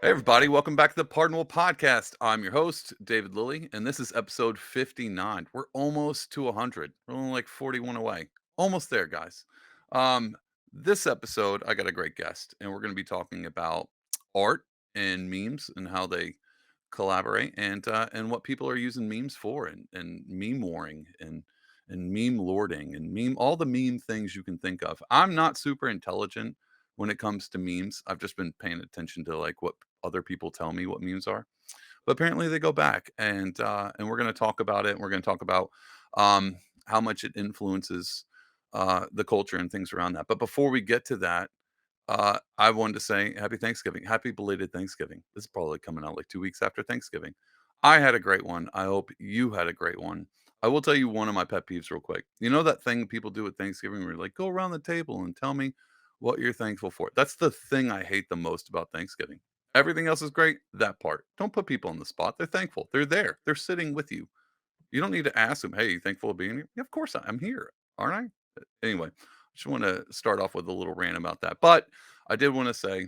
Hey, everybody, welcome back to the Pardonable Podcast. I'm your host, David Lilly, and this is episode 59. We're almost to 100. We're only like 41 away. Almost there, guys. Um, this episode, I got a great guest, and we're going to be talking about art and memes and how they collaborate and what people are using memes for and meme warring and meme lording and meme all the meme things you can think of. I'm not super intelligent when it comes to memes. I've just been paying attention to like what other people tell me what memes are. But apparently they go back and we're going to talk about it. And we're going to talk about um, how much it influences the culture and things around that. But before we get to that, I wanted to say happy Thanksgiving. Happy belated Thanksgiving. This is probably coming out like 2 weeks after Thanksgiving. I had a great one. I hope you had a great one. I will tell you one of my pet peeves real quick. You know that thing people do at Thanksgiving where you're like, go around the table and tell me what you're thankful for. That's the thing I hate the most about Thanksgiving. Everything else is great. That part. Don't put people on the spot. They're thankful. They're there. They're sitting with you. You don't need to ask them, hey, you thankful of being here? Yeah, of course I'm here, aren't I? Anyway, I just want to start off with a little rant about that. But I did want to say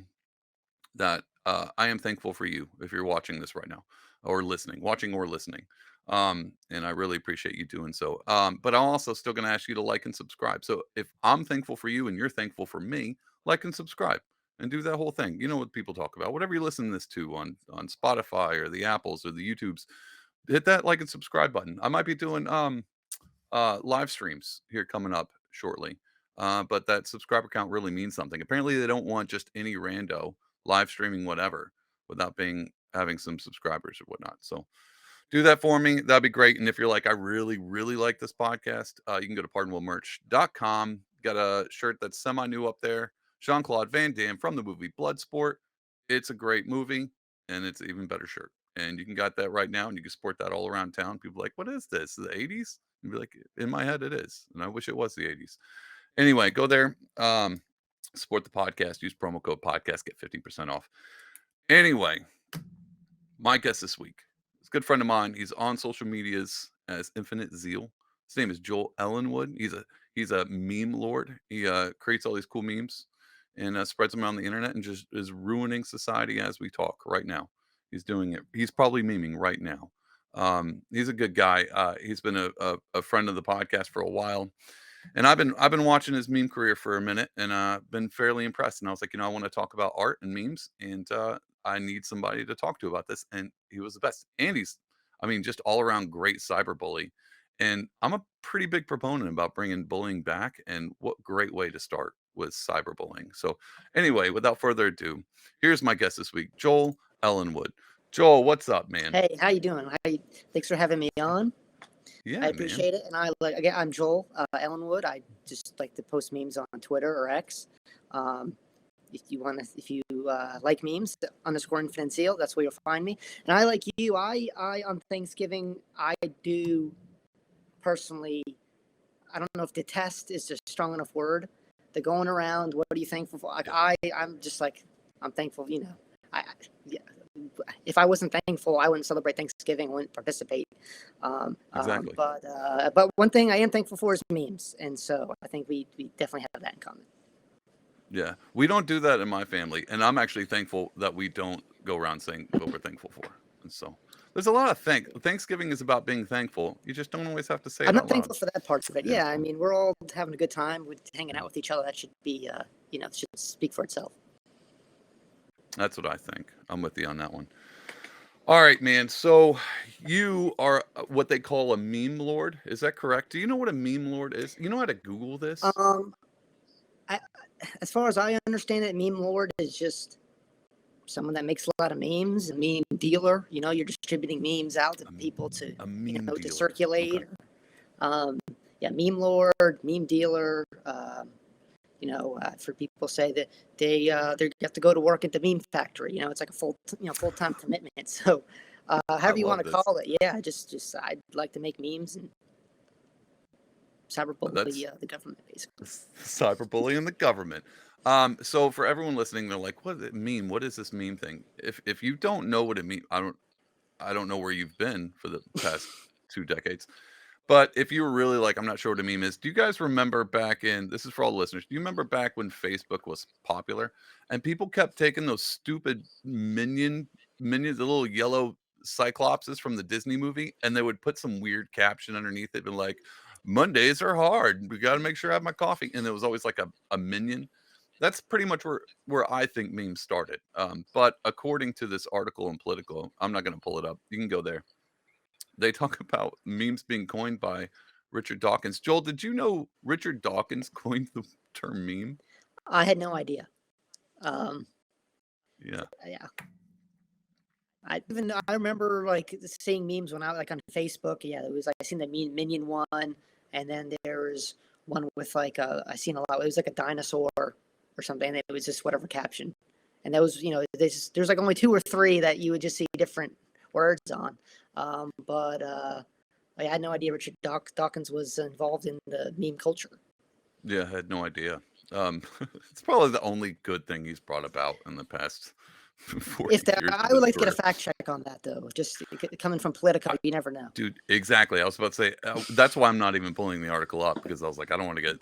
that I am thankful for you if you're watching this right now or listening, watching or listening. And I really appreciate you doing so. But I'm also still going to ask you to like and subscribe. So if I'm thankful for you and you're thankful for me, like and subscribe and do that whole thing. You know what people talk about. Whatever you listen to this to on Spotify or the Apples or the YouTubes, hit that like and subscribe button. I might be doing live streams here coming up shortly. But that subscriber count really means something. Apparently, they don't want just any rando live streaming whatever without being having some subscribers or whatnot. So do that for me. That'd be great. And if you're like, I really, really like this podcast, you can go to pardonablemerch.com. Got a shirt that's semi new up there. Jean-Claude Van Damme from the movie Bloodsport. It's a great movie and it's an even better shirt. And you can get that right now and you can sport that all around town. People are like, what is this? The 80s? And be like, in my head, it is. And I wish it was the 80s. Anyway, go there. Support the podcast. Use promo code podcast. Get 15% off. Anyway, my guest this week is a good friend of mine. He's on social medias as Infinite Zeal. His name is Joel Ellenwood. He's a meme lord. He creates all these cool memes and spreads them around the internet and just is ruining society as we talk right now. He's doing it. He's probably memeing right now. He's a good guy. He's been a friend of the podcast for a while, and I've been watching his meme career for a minute, and been fairly impressed. And I was like, I want to talk about art and memes, and I need somebody to talk to about this. And he was the best. And he's, I mean, just all around great cyberbully. And I'm a pretty big proponent about bringing bullying back. And what great way to start with cyberbullying. So anyway, without further ado, here's my guest this week, Joel Ellenwood. Joel, what's up, man? Hey, how you doing? Thanks for having me on. I Yeah, man. appreciate it. And I'm Joel Ellenwood. I just like to post memes on Twitter or X. Um, if you like memes, _Infinite Zeal, that's where you'll find me. And I like you. I on Thanksgiving, I do personally. I don't know if detest is a strong enough word. The going around, what are you thankful for? Like I'm just like I'm thankful. I yeah, if I wasn't thankful, I wouldn't celebrate Thanksgiving. I wouldn't participate. Exactly. But one thing I am thankful for is memes, and so I think we definitely have that in common. Yeah, we don't do that in my family, and I'm actually thankful that we don't go around saying what we're thankful for. And so there's a lot of Thanksgiving is about being thankful. You just don't always have to say I'm it out not loud. thankful for that part of it. Yeah, Yeah, I mean, we're all having a good time, we're hanging out with each other. That should be, should speak for itself. that's what I think. I'm with you on that one. All right, man. So you are what they call a meme lord. Is that correct? Do you know what a meme lord is? You know how to Google this? Um, I, as far as I understand it, meme lord is just someone that makes a lot of memes. A meme dealer, you're distributing memes out to people to, A meme to dealer. circulate. Okay. Yeah, meme lord, meme dealer. For people say that they have to go to work at the meme factory. It's like a full-time commitment. So, I however you want love to this. call it, yeah, just I'd like to make memes and cyberbully That's the government, basically. cyberbullying the government. So for everyone listening, they're like, "What does it mean? What is this meme thing?" If you don't know what it means, I don't know where you've been for the past 2 decades. But if you were really like, I'm not sure what a meme is. Do you guys remember back in this is for all the listeners. Do you remember back when Facebook was popular and people kept taking those stupid minions, the little yellow cyclopses from the Disney movie, and they would put some weird caption underneath it, and like, Mondays are hard. We got to make sure I have my coffee. And it was always like a minion. That's pretty much where I think memes started. But according to this article in Politico, I'm not going to pull it up. You can go there. They talk about memes being coined by Richard Dawkins. Joel, did you know Richard Dawkins coined the term meme? I had no idea. Um, Yeah. yeah, I remember like seeing memes when I like on Facebook. Yeah, it was like I seen the Minion one, and then there was one with like I seen a lot. It was like a dinosaur or something. And it was just whatever caption, and that was there's like only two or three that you would just see different words on. But I had no idea Richard Dawkins was involved in the meme culture. Yeah, I had no idea. It's probably the only good thing he's brought about in the past If 40 that, years I of would his like to get a career. fact check on that though. Just coming from Politico, I, you never know. dude, exactly. I was about to say that's why I'm not even pulling the article up because I was like, I don't want to get,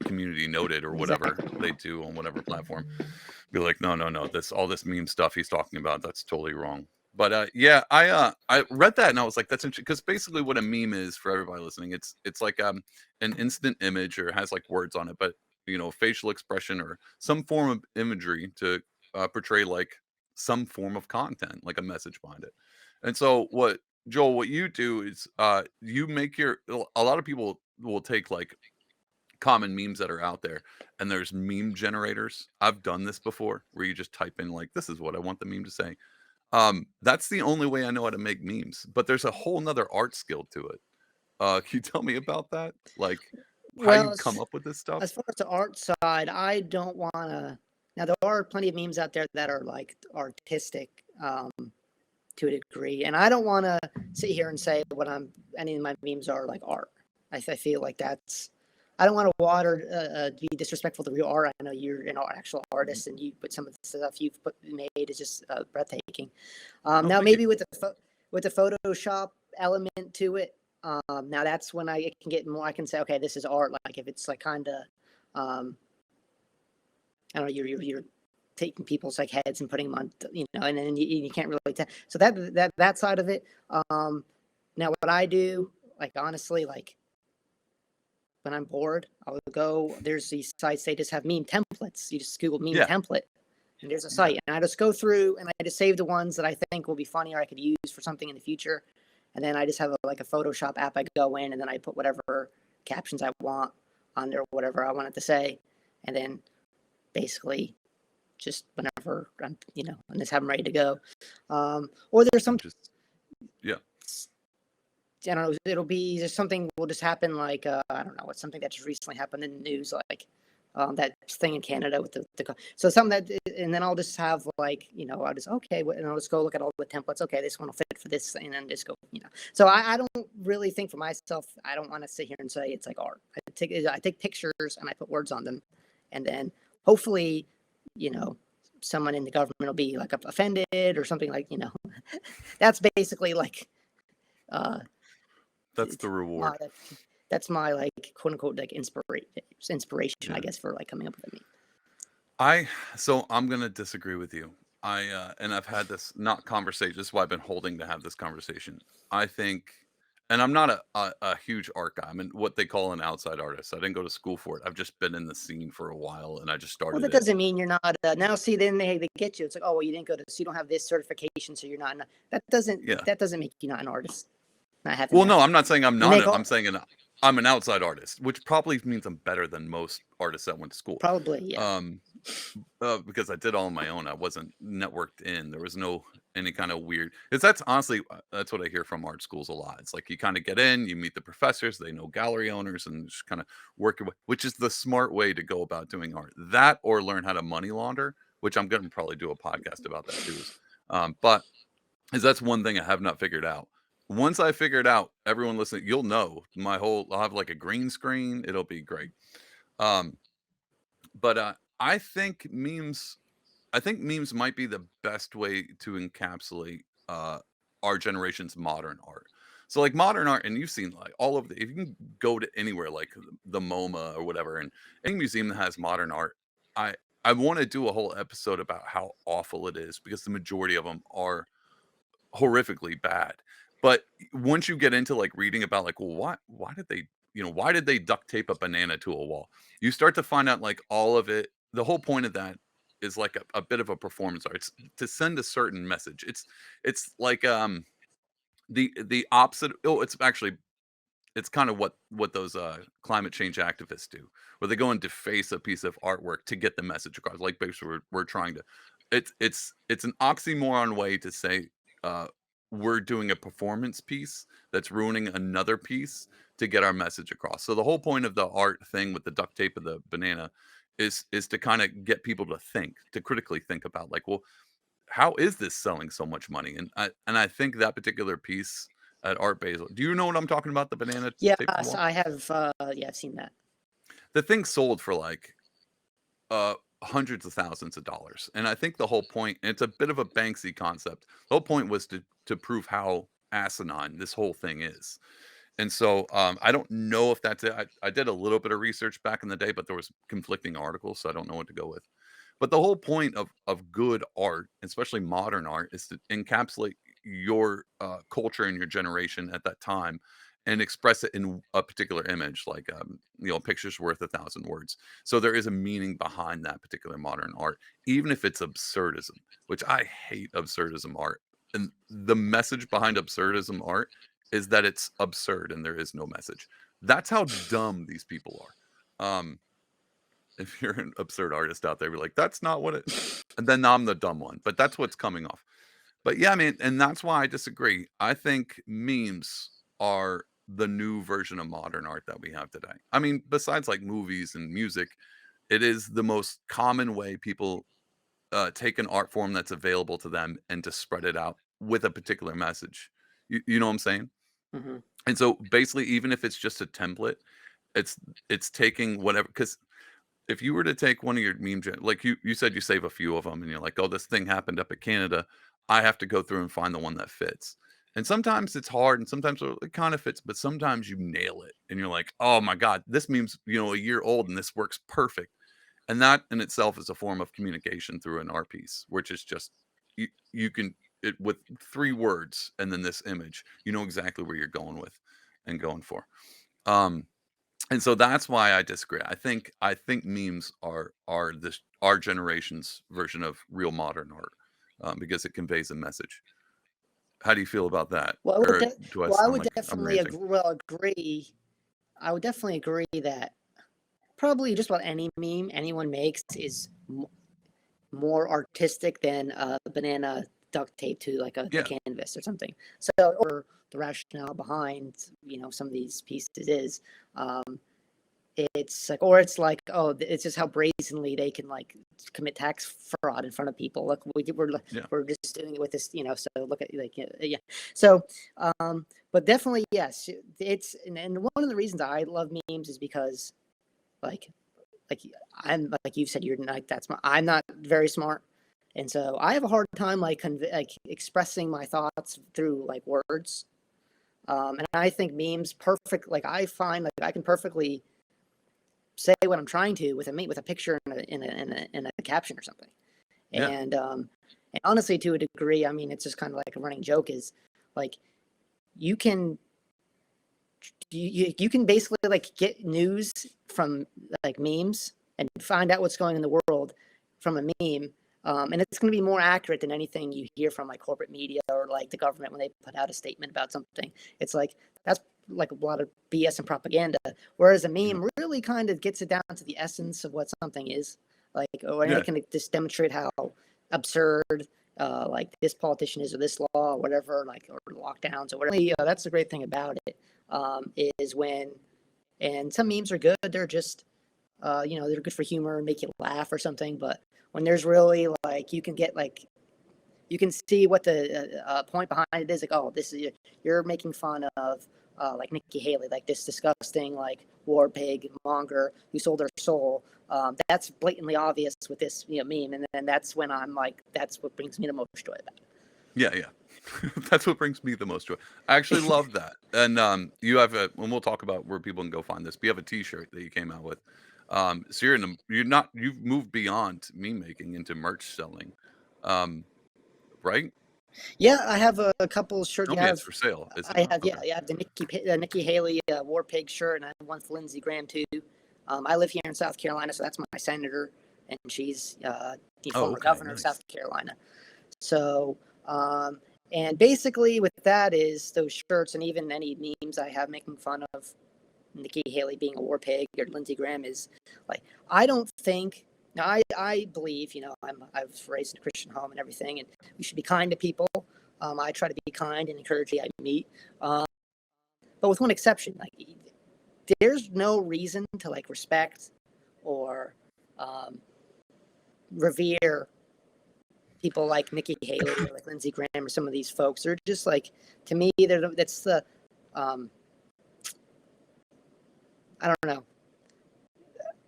community noted or whatever Exactly. they do on whatever platform. Be like, no, no, no. This all this meme stuff he's talking about, that's totally wrong. But yeah, I read that and I was like, that's interesting because basically what a meme is for everybody listening, it's like an instant image or has like words on it, but facial expression or some form of imagery to portray like some form of content, like a message behind it. And so what Joel, what you do is you make a lot of people will take like common memes that are out there and there's meme generators. I've done this before where you just type in like this is what I want the meme to say. That's the only way I know how to make memes, but there's a whole nother art skill to it. Can you tell me about that? Like how Well, you come up with this stuff? as far as the art side, I don't want to. Now there are plenty of memes out there that are like artistic to a degree, and I don't want to sit here and say what any of my memes are like art. I feel like that's. I don't want to be disrespectful to real art. I know you're an actual artist, and you put some of the stuff you've made is just breathtaking. Oh, Now thank you. maybe with the Photoshop element to it, now that's when I can get more. I can say, okay, this is art. Like if it's like kind of, I don't know, you're taking people's like heads and putting them on, and then you can't really tell. So that side of it. Now what I do, like honestly, like when I'm bored, I'll go. There's these sites they just have meme templates. You just Google meme Yeah. template, and there's a Yeah. site, and I just go through and I just save the ones that I think will be funny or I could use for something in the future, and then I just have like a Photoshop app. I go in and then I put whatever captions I want on there, whatever I want it to say, and then basically just whenever and just have them ready to go. Or there's some, And just yeah. I don't know, it'll be just something will just happen like I don't know, it's something that just recently happened in the news, like that thing in Canada with so something that, and then I'll just have like I'll just and I'll just go look at all the templates. Okay, this one will fit for this, and then just go. So I don't really think for myself. I don't want to sit here and say it's like art. I take pictures and I put words on them, and then hopefully, someone in the government will be like offended or something like. That's basically like. Uh, That's the my reward. that's my like quote unquote like inspiration, I Yeah. guess, for like coming up with a meme. So I'm gonna disagree with you. And I've had this not conversation. This is why I've been holding to have this conversation. I think, and I'm not a huge art guy. I'm what they call an outside artist. I didn't go to school for it. I've just been in the scene for a while, and I just Well, started that it. doesn't mean you're not. Now, see, then they get you. It's like, oh, well, you didn't go to, so you don't have this certification, so you're not. That Yeah. doesn't make you not an artist. Not having Well, that. no, I'm not saying I'm You not. make all I'm saying I'm an outside artist, which probably means I'm better than most artists that went to school. probably, yeah. Um, because I did all on my own. I wasn't networked in. There was no any kind of weird. Because that's honestly that's what I hear from art schools a lot. It's like you kind of get in, you meet the professors, they know gallery owners, and just kind of work your way, which is the smart way to go about doing art. That or learn how to money launder, which I'm going to probably do a podcast about that too. But is that's one thing I have not figured out. Once I figure it out, everyone listening, you'll know my whole. I'll have like a green screen. It'll be great. Um, but I think memes might be the best way to encapsulate our generation's modern art. So like modern art, and you've seen like all of the, if you can go to anywhere like the MoMA or whatever, and any museum that has modern art, I I want to do a whole episode about how awful it is because the majority of them are horrifically bad. But once you get into like reading about like, well, why did they, why did they duct tape a banana to a wall? You start to find out like all of it. The whole point of that is like a bit of a performance art. It's to send a certain message. It's like the opposite. Oh, it's actually it's kind of what those climate change activists do, where they go and deface a piece of artwork to get the message across. Like basically, we're trying to. It's an oxymoron way to say uh, we're doing a performance piece that's ruining another piece to get our message across. So the whole point of the art thing with the duct tape of the banana is to kind of get people to think, to critically think about like, well, how is this selling so much money? And I think that particular piece at Art Basel. Do you know what I'm talking about? The banana tape to the Yes, wall? I have. Yeah, I've seen that. The thing sold for like uh hundreds of thousands of dollars. And I think the whole point, and it's a bit of a Banksy concept. The whole point was to prove how asinine this whole thing is. And so I don't know if that's it. I did a little bit of research back in the day, but there was conflicting articles, so I don't know what to go with. But the whole point of good art, especially modern art, is to encapsulate your culture and your generation at that time, and express it in a particular image. Like a picture's worth 1,000 words. So there is a meaning behind that particular modern art, even if it's absurdism, which I hate absurdism art. And the message behind absurdism art is that it's absurd and there is no message. That's how dumb these people are. If you're an absurd artist out there, be like, "That's not what it," and then I'm the dumb one, but that's what's coming off. But yeah, I mean, and that's why I disagree. I think memes are the new version of modern art that we have today. I mean, besides like movies and music, it is the most common way people take an art form that's available to them and to spread it out with a particular message. You know what I'm saying? Hmm. And so basically, even if it's just a template, it's it's taking whatever, because if you were to take one of your like you said, you save a few of them and you're like, "Oh, this thing happened up at Canada. I have to go through and find the one that fits." And sometimes it's hard and sometimes it kind of fits, but sometimes you nail it and you're like, "Oh my god, this meme's, a year old and this works perfect." And that in itself is a form of communication through an art piece, which is just you can it with 3 words and then this image, you know exactly where you're going with and going for. Um and so that's why I disagree. I think memes are this our generation's version of real modern art, because it conveys a message. How do you feel about that? Well, Or do I well, I sound would like I'm definitely ranting? agree. Well, agree. I would definitely agree that probably just about any meme anyone makes is more artistic than a banana duct tape to like a Yeah, canvas or something. So, or the rationale behind some of these pieces is, um, it's like, or it's like, oh, it's just how brazenly they can like commit tax fraud in front of people. Look, yeah, we're just doing it with this, So look at like, yeah. So, but definitely yes, it's and one of the reasons I love memes is because like like I'm like you've said, you're like I'm not very smart, and so I have a hard time like expressing my thoughts through like words. And I think memes perfect. Like I find like I can perfectly say what I'm trying to with a meme with a picture in a caption or something. yeah, And honestly, to a degree, I mean, it's just kind of like a running joke. Is like you can you can basically like get news from like memes and find out what's going on in the world from a meme. And it's going to be more accurate than anything you hear from like corporate media or like the government when they put out a statement about something. It's like that's like a lot of BS and propaganda. Whereas a yeah, meme really kind of gets it down to the essence of what something is. Like, or and yeah, it can just demonstrate how absurd like this politician is or this law or whatever, like or lockdowns or whatever. That's the great thing about it, is when and some memes are good. They're just they're good for humor and make you laugh or something. But when there's really like you can get like you can see what the point behind it is. Like, oh, this is you're making fun of like Nikki Haley, like this disgusting like war pig monger who sold her soul. That's blatantly obvious with this meme, and then that's when I'm like, that's what brings me the most joy about it. yeah, yeah. That's what brings me the most joy. I actually love that. And you have a, and we'll talk about where people can go find this. But you have a T-shirt that you came out with. So you're not, you've moved beyond meme making into merch selling, um, right? Yeah, I have a couple shirts. Tell You me it's have, for sale. Is it I not? have, yeah, Okay. yeah, the Nikki Haley War Pig shirt, and I have one for Lindsey Graham too. I live here in South Carolina, so that's my senator, and she's the Oh, former okay. governor of Nice. South Carolina. So, and basically with that is those shirts and even any memes I have making fun of Nikki Haley being a war pig or Lindsey Graham is like, I don't think. Now, I believe, I was raised in a Christian home and everything, and we should be kind to people. I try to be kind and encourage the I meet, um, but with one exception, like there's no reason to like respect or um, revere people like Nikki Haley or like Lindsey Graham or some of these folks. They're just like, to me, that's the um, I don't know,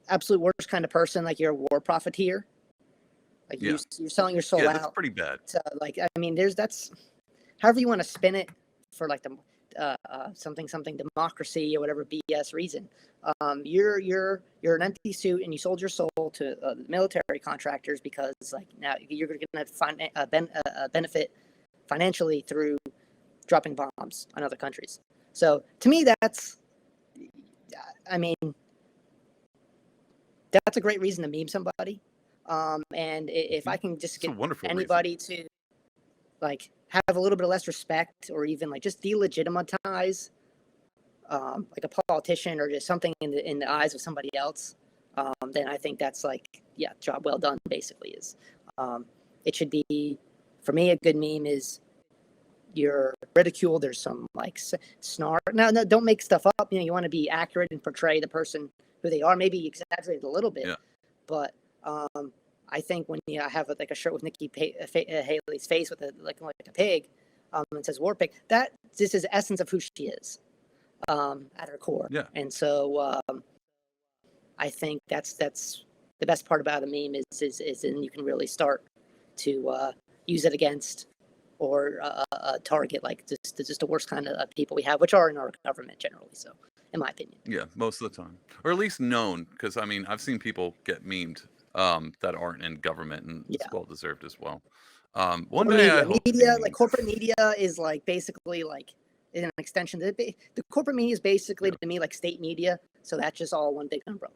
absolute worst kind of person. Like you're a war profiteer. Like Yeah. you're selling your soul Yeah. That's out. pretty bad. To, like I mean, that's however you want to spin it for like the something democracy or whatever BS reason. You're an empty suit and you sold your soul to military contractors because like now you're going to benefit financially through dropping bombs on other countries. So to me, I mean, that's a great reason to meme somebody. And if I can just It's a get wonderful reason. anybody to like have a little bit of less respect or even like just delegitimize like a politician or just something in the eyes of somebody else, then I think that's like, yeah, job well done. Basically, is it should be for me a good meme is you're ridiculed. There's some like snark. No, don't make stuff up. You want to be accurate and portray the person who they are. Maybe exaggerate a little bit, Yeah. but I think when you have like a shirt with Nikki Haley's face with like a pig, and says "War Pig," that this is the essence of who she is at her core. Yeah. And so I think that's the best part about a meme is then you can really start to use it against or target like just the worst kind of people we have, which are in our government generally. So, in my opinion. Yeah. Most of the time, or at least known, because I mean, I've seen people get memed that aren't in government, and it's Yeah. well deserved as well. One Or day I media. hope to be Media, like memed. corporate media is like basically like an extension. The corporate media is basically Yeah. to me like state media. So that's just all one big umbrella.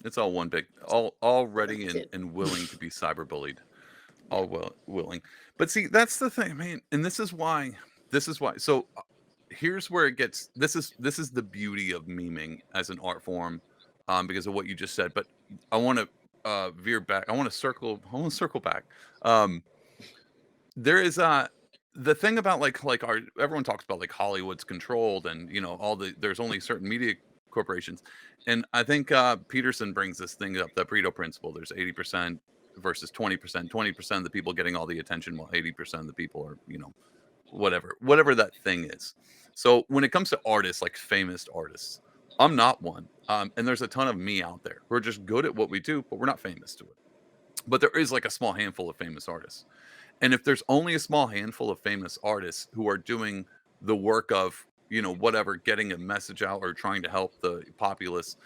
It's all one big, all ready That's it. and willing to be cyberbullied. Yeah. All willing. But see, that's the thing, man. And this is why. So here's where it gets, this is the beauty of memeing as an art form, because of what you just said. But I want to veer back. I want to circle back. Um, there is the thing about like our, everyone talks about like Hollywood's controlled, and all there's only certain media corporations. And I think Peterson brings this thing up, the Pareto principle. There's 80% versus 20%. 20% of the people getting all the attention, while 80% of the people are, whatever that thing is. So when it comes to artists, like famous artists, I'm not one. And there's a ton of me out there. We're just good at what we do, but we're not famous to it. But there is like a small handful of famous artists. And if there's only a small handful of famous artists who are doing the work of, whatever, getting a message out or trying to help the populace,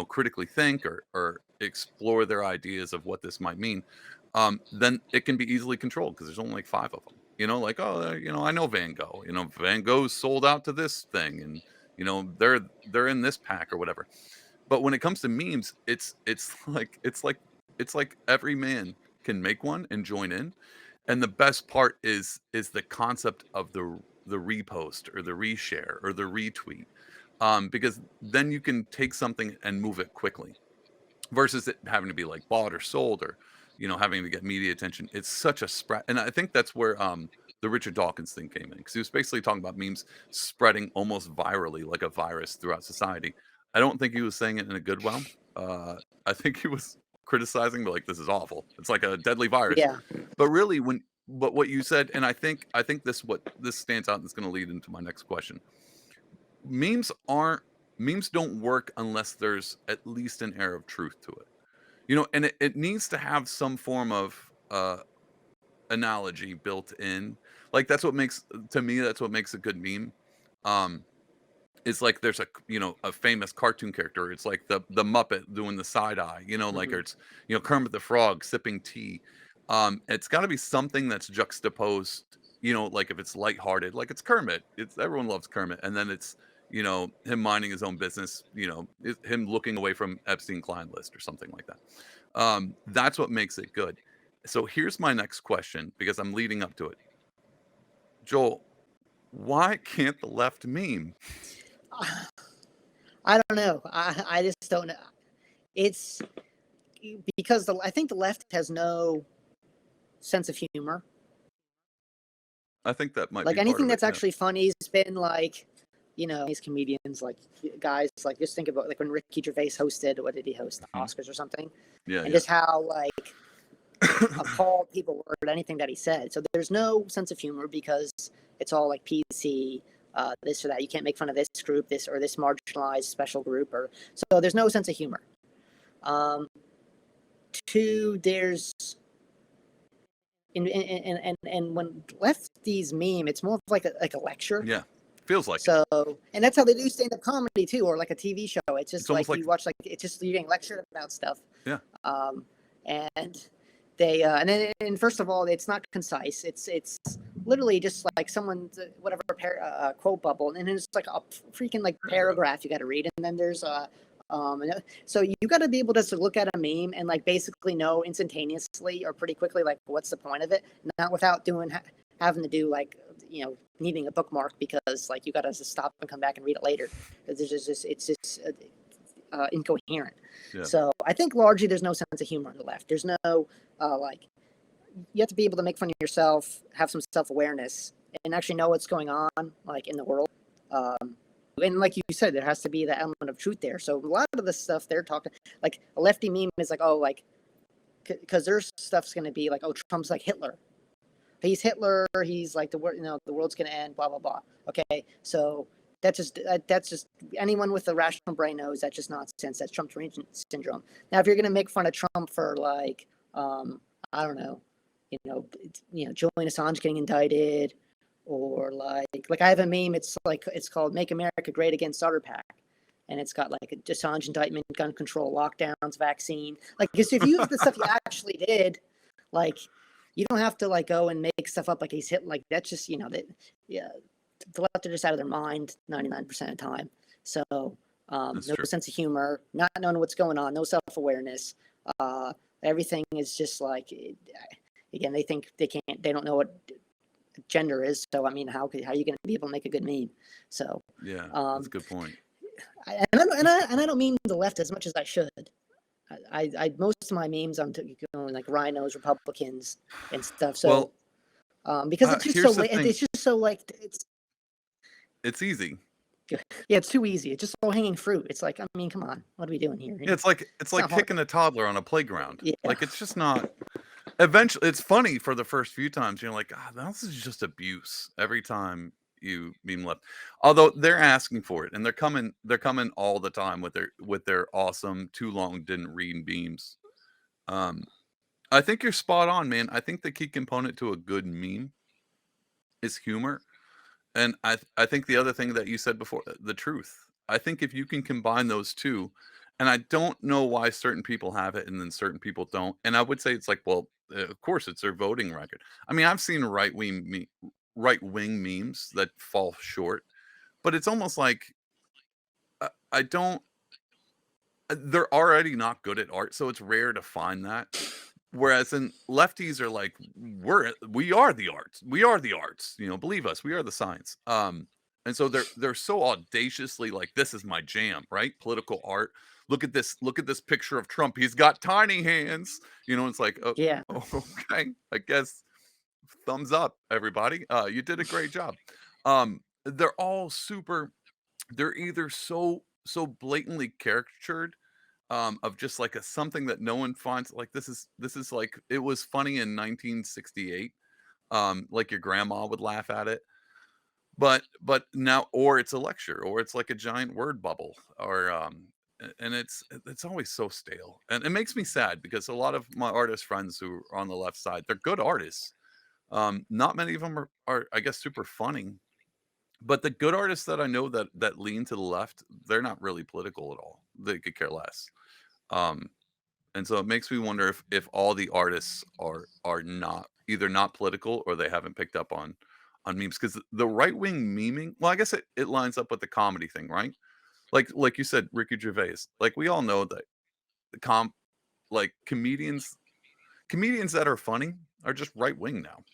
critically think or explore their ideas of what this might mean, then it can be easily controlled because there's only like five of them. Like, oh, I know Van Gogh. Van Gogh's sold out to this thing, and they're in this pack or whatever. But when it comes to memes, it's like it's like every man can make one and join in. And the best part is the concept of the repost or the reshare or the retweet, because then you can take something and move it quickly versus it having to be like bought or sold or having to get media attention. It's such a spread, and I think that's where the Richard Dawkins thing came in, because he was basically talking about memes spreading almost virally like a virus throughout society. I don't think he was saying it in a good well. I think he was criticizing, but like, this is awful. It's like a deadly virus. Yeah. But really, but what you said, and I think this stands out, and it's going to lead into my next question. Memes aren't Memes don't work unless there's at least an air of truth to it. And it needs to have some form of analogy built in. Like, that's what makes to me, that's what makes a good meme. Um, it's like there's a famous cartoon character. It's like the Muppet doing the side eye, like, or Hmm. it's, Kermit the Frog sipping tea. It's gotta be something that's juxtaposed, like if it's lighthearted, like it's Kermit. It's everyone loves Kermit, and then it's, him minding his own business, him looking away from Epstein Klein list or something like that. That's what makes it good. So here's my next question because I'm leading up to it. Joel, why can't the left meme? I don't know. I just don't know. It's because I think the left has no sense of humor. I think that might Like be part anything of it. that's Yeah. actually funny has been like, these comedians, like guys, like just think about like when Ricky Gervais hosted, what did he host, the Mhm. Oscars or something, Yeah, and yeah. just how like appalled people were at anything that he said. So there's no sense of humor because it's all like PC, this or that. You can't make fun of this group, this or this marginalized special group, or so there's no sense of humor. Um, Two, there's and when lefties meme, it's more of like a lecture. Yeah. Feels like it. So, and that's how they do stand up comedy too, or like a TV show. It's It's just almost like like you watch, like it's just you're getting lectured about stuff. yeah. Um, and they and then and first of all, it's not concise. It's literally just like someone's whatever quote bubble, and then it's like a freaking like paragraph you got to read, and then there's so you got to be able to just look at a meme and like basically know instantaneously or pretty quickly like what's the point of it, not without doing having to do like needing a bookmark because like you got to stop and come back and read it later because it's just incoherent. Yeah. So I think largely there's no sense of humor on the left. There's no like you have to be able to make fun of yourself, have some self awareness, and actually know what's going on like in the world. Um, and like you said, there has to be the element of truth there. So a lot of the stuff they're talking, like a lefty meme is like, oh, like because their stuff's going to be like, oh, Trump's like Hitler. He's Hitler. He's like the world. The world's going to end. Blah blah blah. Okay, so that's just anyone with a rational brain knows that's just nonsense. That's Trump syndrome. Now, if you're going to make fun of Trump for like, I don't know, Julian Assange getting indicted, or like I have a meme. It's called "Make America Great Again" starter pack, and it's got like a Assange indictment, gun control, lockdowns, vaccine. Like, because if you have the stuff you actually did, like you don't have to like go and make stuff up like he's hit. Like that's just that yeah, the left are just out of their mind 99% of the time. So That's no true. sense of humor, not knowing what's going on, no self awareness. Uh, Everything is just like again they think they don't know what gender is. So I mean, how are you going to be able to make a good meme? So Yeah. That's a um, good point. and I don't mean the left as much as I should. I most of my memes I'm going like rhinos, Republicans, and stuff. So Well, because it's just so here's the thing. it's just so like it's It's easy. yeah, it's too easy. It's just low hanging fruit. It's like, I mean, come on, what are we doing here? Yeah, it's It's like not hard. kicking a toddler on a playground. Yeah, Like it's just not eventually it's funny for the first few times. You're like, "Ah, this is just abuse every time you meme left." Although they're asking for it and they're coming all the time with their awesome too long didn't read memes. Um I think you're spot on, man. I think the key component to a good meme is humor. And I think the other thing that you said before, the truth. I think if you can combine those 2, and I don't know why certain people have it and then certain people don't, and I would say it's like, well, of course, it's their voting record. I mean, I've seen right-wing memes that fall short, but it's almost like, I don't they're already not good at art, so it's rare to find that. Whereas in lefties are like, we are the arts. We are the arts. Believe us, we are the science. And so they're so audaciously like, this is my jam, right? Political art. Look at this picture of Trump. He's got tiny hands. It's like, oh, yeah, okay, I guess thumbs up, everybody. You did a great job. They're all super, they're either so blatantly caricatured of just like a something that no one finds like this is like it was funny in 1968, like your grandma would laugh at it, but now, or it's a lecture, or it's like a giant word bubble, or and it's always so stale, and it makes me sad because a lot of my artist friends who are on the left side, they're good artists, Not many of them are I guess super funny, but the good artists that I know that lean to the left, they're not really political at all. They could care less. Um, and so it makes me wonder if all the artists are not either not political or they haven't picked up on memes because the right wing memeing. Well, I guess it lines up with the comedy thing, right? Like you said, Ricky Gervais. Like we all know that the like comedians that are funny are just right wing now.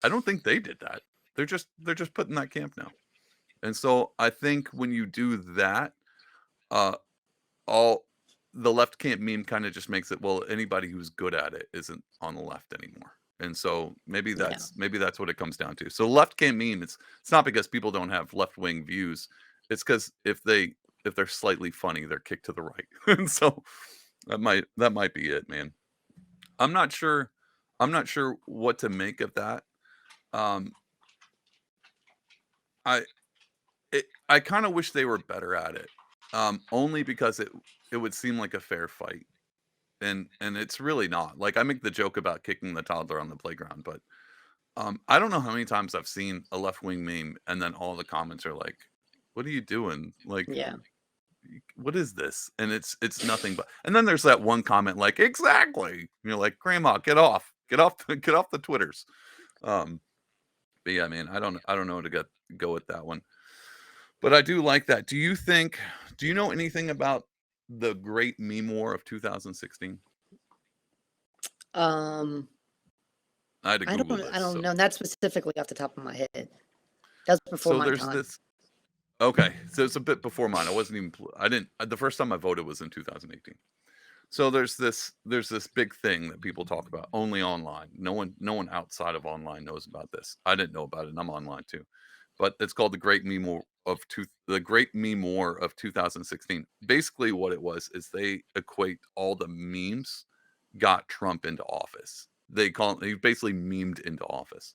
I don't think they did that. They're just put in that camp now. And so I think when you do that, uh, all the left camp meme kind of just makes it well anybody who's good at it isn't on the left anymore. And so Yeah. maybe that's what it comes down to. So left camp meme it's not because people don't have left wing views. It's because if they're slightly funny, they're kicked to the right. And so that might be it, man. I'm not sure I'm not sure what to make of that. Um, I I kinda wish they were better at it, only because it would seem like a fair fight, and it's really not. Like, I make the joke about kicking the toddler on the playground, but, I don't know how many times I've seen a left-wing meme, and then all the comments are like, "What are you doing? Like, Yeah. what is this?" And it's nothing but and then there's that one comment like, "Exactly!" You're like, "Grandma, get off. Get off get off the Twitters." Um, but yeah, man, I don't know how to go with that one. But I do like that. Do you know anything about the great meme war of 2016? Um, I had to Google I this. don't So know that specifically off the top of my head. That was before so my there's time. this okay, so it's a bit before mine. I wasn't even I didn't the first time I voted was in 2018. So there's this big thing that people talk about only online. No one outside of online knows about this. I didn't know about it, and I'm online too. But it's called the Great Meme War of 2016. Basically, what it was is they equate all the memes got Trump into office. He basically memed into office.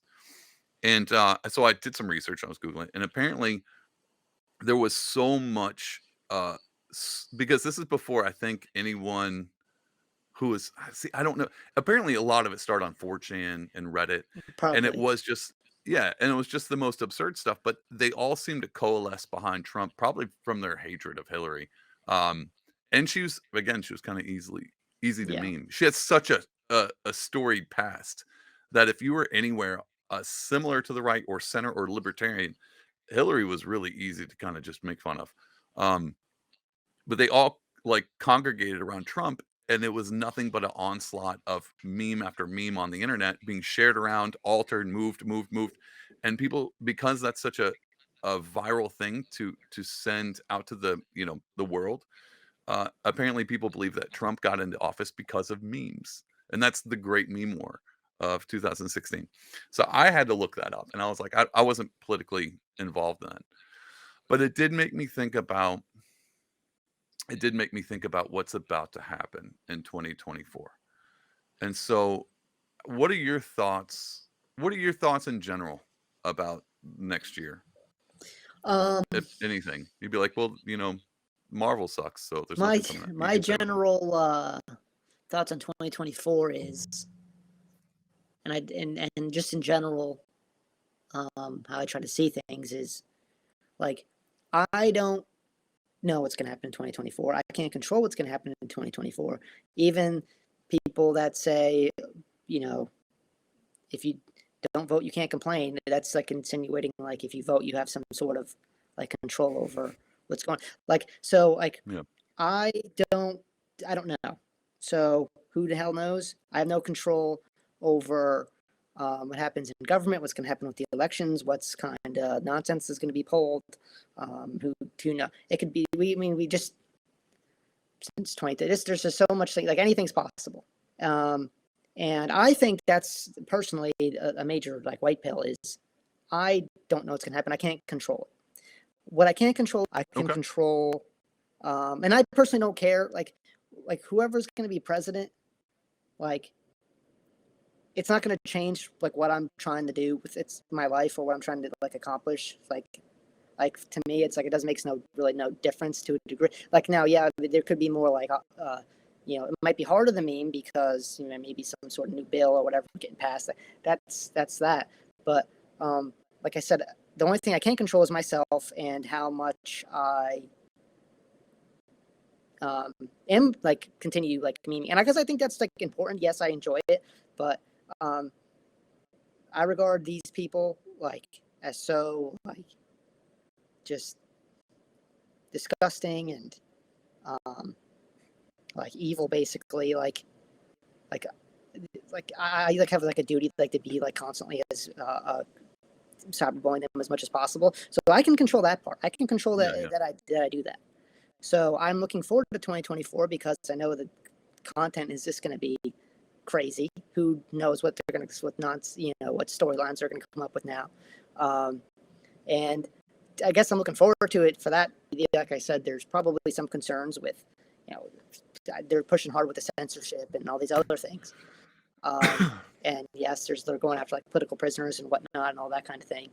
And so I did some research. I was googling, and apparently there was so much because this is before I think anyone who is see, I don't know. Apparently, a lot of it started on 4chan and Reddit, and it Probably. was just yeah, and it was just the most absurd stuff. But they all seem to coalesce behind Trump, probably from their hatred of Hillary. Um, and she was kind of easy to Yeah. meme. She had such a storied past that if you were anywhere similar to the right or center or libertarian, Hillary was really easy to kind of just make fun of. Um, but they all, like, congregated around Trump, and it was nothing but an onslaught of meme after meme on the internet being shared around, altered, moved, and people because that's such a viral thing to send out to the world, apparently people believe that Trump got into office because of memes, and that's the great meme war of 2016. So I had to look that up, and I was like, I wasn't politically involved in that, but it did make me think about what's about to happen in 2024. And so, what are your thoughts? What are your thoughts in general about next year? Um, If anything, you'd be like, well, Marvel sucks, so there's my nothing coming out. You my could say whatever. general thoughts on 2024 is, and just in general, how I try to see things is like I don't know what's going to happen in 2024. I can't control what's going to happen in 2024. Even people that say, you know, if you don't vote, you can't complain. That's like insinuating like if you vote, you have some sort of like control over what's going on. Like so, like Yeah. I don't, I don't know. So who the hell knows? I have no control over what happens in government, what's going to happen with the elections, what's kind of nonsense is going to be pulled. Who know? It could be. I mean, we just since 20. There's just so much thing. Like anything's possible. Um, and I think that's personally a major like white pill is I don't know what's going to happen. I can't control it. What I can't control, I can Okay. control. And I personally don't care. Like whoever's going to be president, like it's not going to change like what I'm trying to do with it's my life or what I'm trying to like accomplish. Like to me, it's like it doesn't make no really no difference to a degree. Like now, yeah, there could be more like it might be harder to meme because maybe some sort of new bill or whatever getting passed. That's that. But like I said, the only thing I can control is myself and how much I am like continue like memeing. And I guess I think that's like important. Yes, I enjoy it, but I regard these people like as so like just disgusting and like evil, basically. Like I like have like a duty like to be like constantly as cyberbullying them as much as possible. So I can control that part. I can control that Yeah. that I do that. So I'm looking forward to 2024 because I know the content is just going to be crazy. Who knows what they're going to, what storylines they're going to come up with now. And I guess I'm looking forward to it for that. Like I said, there's probably some concerns with, they're pushing hard with the censorship and all these other things. And yes, they're going after like political prisoners and whatnot and all that kind of thing.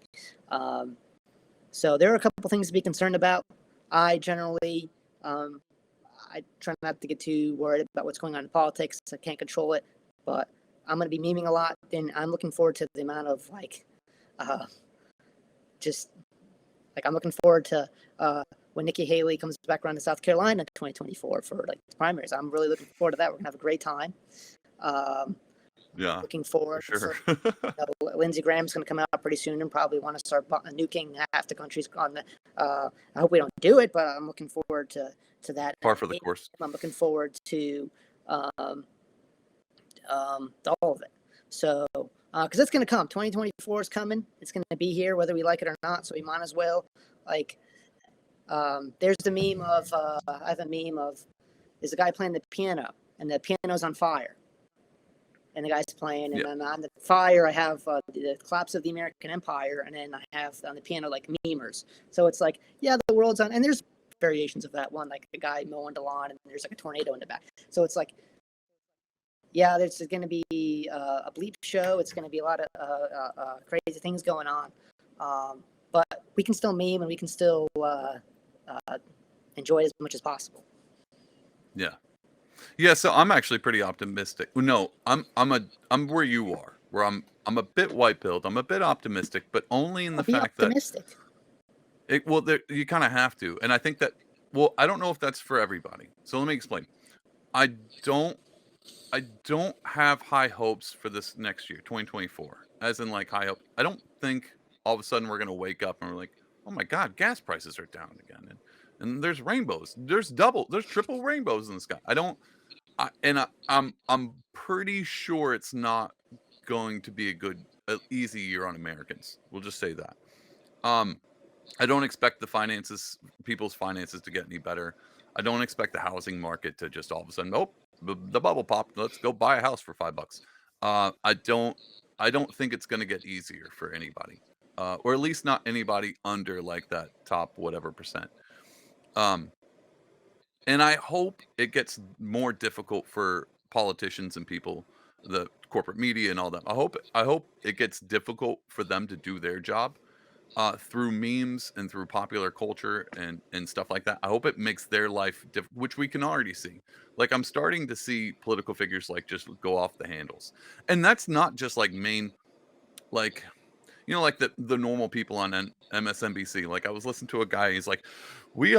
So there are a couple things to be concerned about. I generally, I try not to get too worried about what's going on in politics. I can't control it, but I'm going to be memeing a lot. And I'm looking forward to the amount of like, just like I'm looking forward to when Nikki Haley comes back around to South Carolina in 2024 for like the primaries. I'm really looking forward to that. We're gonna have a great time. Yeah, Looking for forward. sure. Lindsey Graham's going to come out pretty soon and probably want to start nuking half the countries on the. I hope we don't do it, but I'm looking forward to that. Par for the course. I'm looking forward to all of it. So because it's going to come. 2024 is coming. It's going to be here whether we like it or not. So we might as well like. There's the meme of I have a meme of there's a guy playing the piano and the piano's on fire. And the guy's playing, and Yeah. then on the fire, I have the collapse of the American Empire, and then I have on the piano like memers. So it's like, yeah, the world's on, and there's variations of that one, like the guy mowing the lawn, and there's like a tornado in the back. So it's like, yeah, there's going to be a bleep show. It's going to be a lot of crazy things going on, but we can still meme and we can still enjoy it as much as possible. Yeah. Yeah, so I'm actually pretty optimistic. No, I'm where you are, where I'm a bit white-pilled. I'm a bit optimistic, but only in the Be fact that optimistic. you kind of have to. And I think that I don't know if that's for everybody. So let me explain. I don't I don't have high hopes for this next year, 2024. As in like high hope. I don't think all of a sudden we're going to wake up and we're like, "Oh my god, gas prices are down again." And there's rainbows. There's triple rainbows in the sky. I don't I'm pretty sure it's not going to be easy year on Americans. We'll just say that. Um, I don't expect people's finances to get any better. I don't expect the housing market to just all of a sudden, oh, the bubble popped. Let's go buy a house for $5. Uh, I don't, I don't think it's going to get easier for anybody, or at least not anybody under like that top whatever percent. Um, and I hope it gets more difficult for politicians and people, the corporate media and all that. I hope it gets difficult for them to do their job through memes and through popular culture and stuff like that. I hope it makes their life which we can already see. Like I'm starting to see political figures like just go off the handles. And that's not just like like like the normal people on MSNBC. Like I was listening to a guy, he's like, "We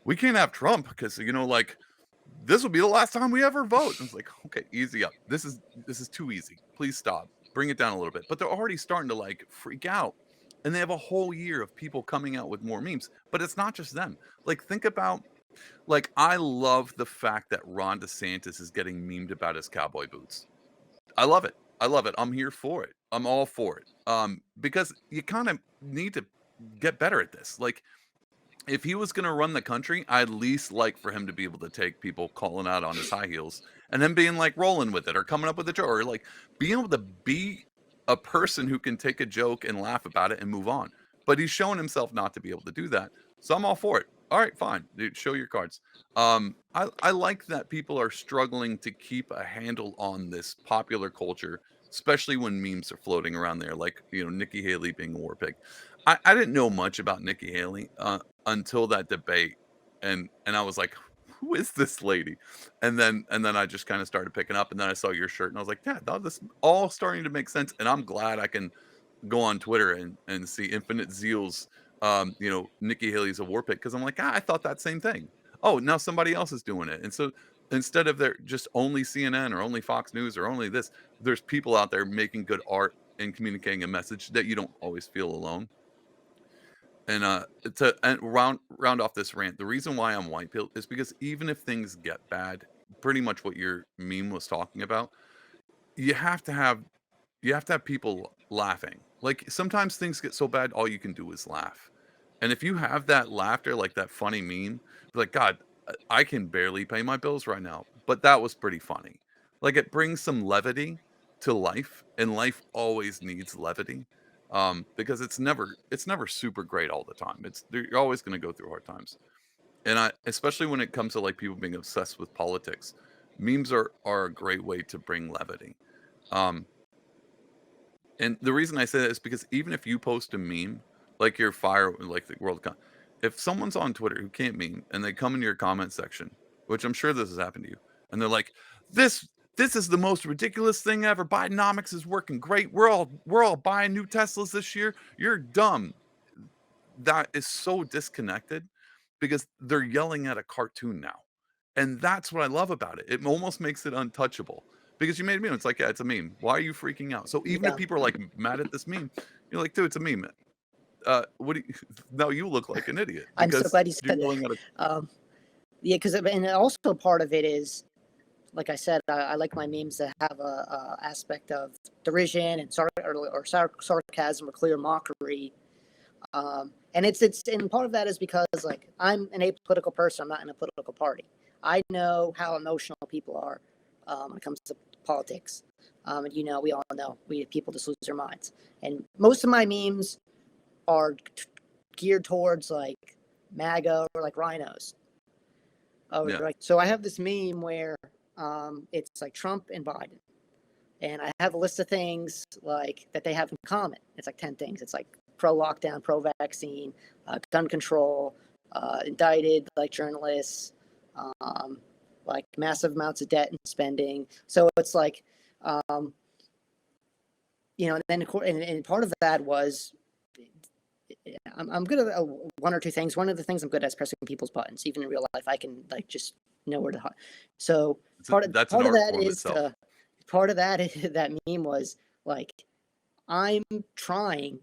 we can't have Trump because like this will be the last time we ever vote." And it's like, "Okay, easy up. This is too easy. Please stop. Bring it down a little bit." But they're already starting to like freak out. And they have a whole year of people coming out with more memes. But it's not just them. Like think about like I love the fact that Ron DeSantis is getting memed about his cowboy boots. I love it. I love it. I'm here for it. I'm all for it. Because you kind of need to get better at this. Like if he was going to run the country, I'd at least like for him to be able to take people calling out on his high heels and then being like rolling with it or coming up with a joke or like being able to be a person who can take a joke and laugh about it and move on. But he's shown himself not to be able to do that. So I'm all for it. All right, fine. Dude, show your cards. I like that people are struggling to keep a handle on this popular culture, especially when memes are floating around there, like Nikki Haley being a war pig. I didn't know much about Nikki Haley until that debate, and I was like, who is this lady? And then I just kind of started picking up, and then I saw your shirt, and I was like, yeah, this all starting to make sense. And I'm glad I can go on Twitter and see Infinite Zeal's, Nikki Haley's a war pick, because I'm like, I thought that same thing. Oh, now somebody else is doing it. And so instead of there just only CNN or only Fox News or only this, there's people out there making good art and communicating a message that you don't always feel alone. And to and round off this rant, the reason why I'm white pill is because even if things get bad, pretty much what your meme was talking about, you have to have you have to have people laughing. Like, sometimes things get so bad, all you can do is laugh. And if you have that laughter, like that funny meme, like, God, I can barely pay my bills right now, but that was pretty funny. Like, it brings some levity to life, and life always needs levity, because it's never super great all the time. You're always going to go through hard times, and especially when it comes to like people being obsessed with politics, memes are a great way to bring levity. Um, and the reason I say that is because even if you post a meme, like your fire, like the if someone's on Twitter who can't meme and they come into your comment section, which I'm sure this has happened to you, and they're like, "This this is the most ridiculous thing ever. Bidenomics is working great. We're all buying new Teslas this year. You're dumb." That is so disconnected because they're yelling at a cartoon now. And that's what I love about it. It almost makes it untouchable because you made a meme. It's like, yeah, it's a meme. Why are you freaking out? So even if Yeah, people are like mad at this meme, you're like, dude, it's a meme. What do you, now you look like an idiot I'm so because glad you you're said yelling at a, that. Yeah, because and also part of it is, like I said, I like my memes that have a aspect of derision and sarcasm or clear mockery. And it's and part of that is because like I'm an apolitical person. I'm not in a political party. I know how emotional people are when it comes to politics. And we all know people just lose their minds. And most of my memes are geared towards like MAGA or like rhinos. yeah, Like, so I have this meme where it's like Trump and Biden, and I have a list of things like that they have in common. It's like 10 things. It's like pro lockdown, pro vaccine, gun control, indicted like journalists, um, like massive amounts of debt and spending. So it's like, um, and then and part of that was I'm good at one or two things. One of the things I'm good at is pressing people's buttons. Even in real life, I can like just know where to. So that's an part of art that form is itself. part of that that meme was like I'm trying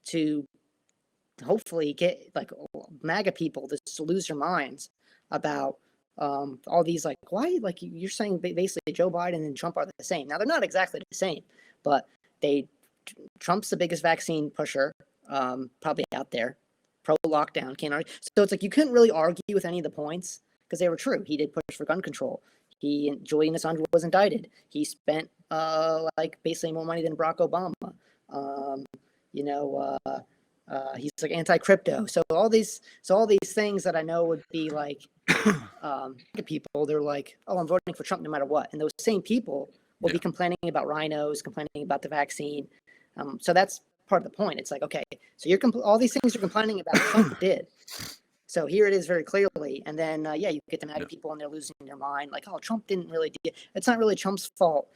to hopefully get like MAGA people to lose their minds about all these like why like you're saying basically Joe Biden and Trump are the same. Now they're not exactly the same, but they Trump's the biggest vaccine pusher probably out there. Pro lockdown, can't argue. So it's like you couldn't really argue with any of the points because they were true. He did push for gun control. Julian Assange was indicted. He spent like basically more money than Barack Obama. Um, you know, he's like anti-crypto. So all these things that I know would be like people, they're like, oh, I'm voting for Trump no matter what. And those same people will be Yeah, complaining about rhinos, complaining about the vaccine. So that's part of the point. It's like, okay, so all these things you're complaining about, Trump did. So here it is very clearly. And then, yeah, you get the MAGA yeah, people and they're losing their mind. Like, oh, Trump didn't really do it. It's not really Trump's fault.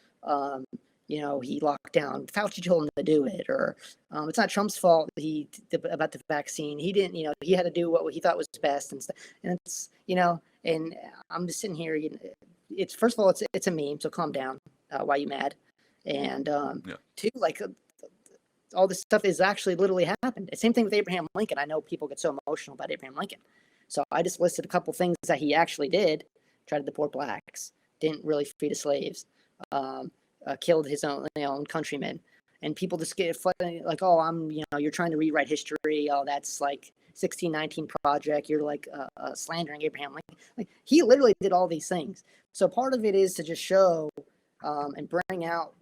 He locked down. Fauci told him to do it. Or it's not Trump's fault about the vaccine. He didn't, he had to do what he thought was best and stuff. And it's, and I'm just sitting here. It's first of all, it's a meme. So calm down. Why are you mad? And yeah. two, like all this stuff is actually literally happened. Same thing with Abraham Lincoln. I know people get so emotional about Abraham Lincoln. So I just listed a couple things that he actually did. Tried to deport blacks. Didn't really free the slaves. Killed his own countrymen. And people just get like, oh, you're trying to rewrite history. Oh, that's like 1619 project. You're like slandering Abraham Lincoln. Like he literally did all these things. So part of it is to just show and bring out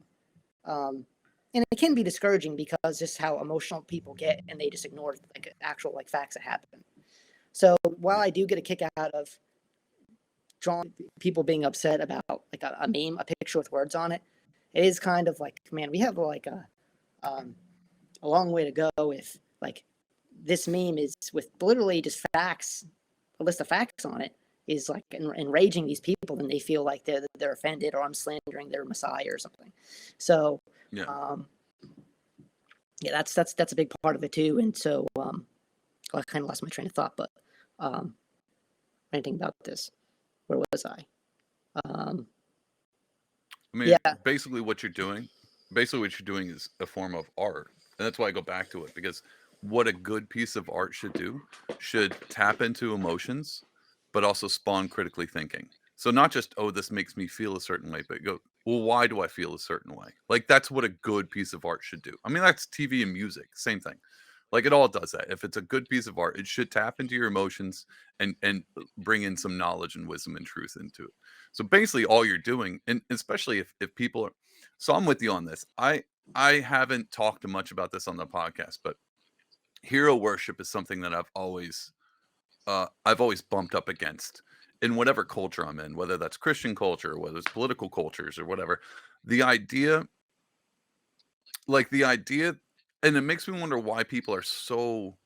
and it can be discouraging because just how emotional people get and they just ignore like actual like facts that happen. So while I do get a kick out of drawing people being upset about like a meme, a picture with words on it, it is kind of like, man, we have like a long way to go with like this meme is with literally just facts, a list of facts on it, is like enraging these people, then they feel like they're offended, or I'm slandering their Messiah or something. So, Yeah. yeah, that's a big part of it too. And so, I kind of lost my train of thought, but anything about this? Where was I? I mean, Yeah, basically what you're doing is a form of art. And that's why I go back to it, because what a good piece of art should do should tap into emotions, but also spawn critically thinking. So not just, oh, this makes me feel a certain way, but go, well, why do I feel a certain way? Like that's what a good piece of art should do. I mean, that's TV and music, same thing. Like it all does that. If it's a good piece of art, it should tap into your emotions and bring in some knowledge and wisdom and truth into it. So basically all you're doing, and especially if people are, so I'm with you on this. I haven't talked much about this on the podcast, but hero worship is something that I've always bumped up against in whatever culture I'm in, whether that's Christian culture, whether it's political cultures or whatever. The idea, the idea, and it makes me wonder why people are so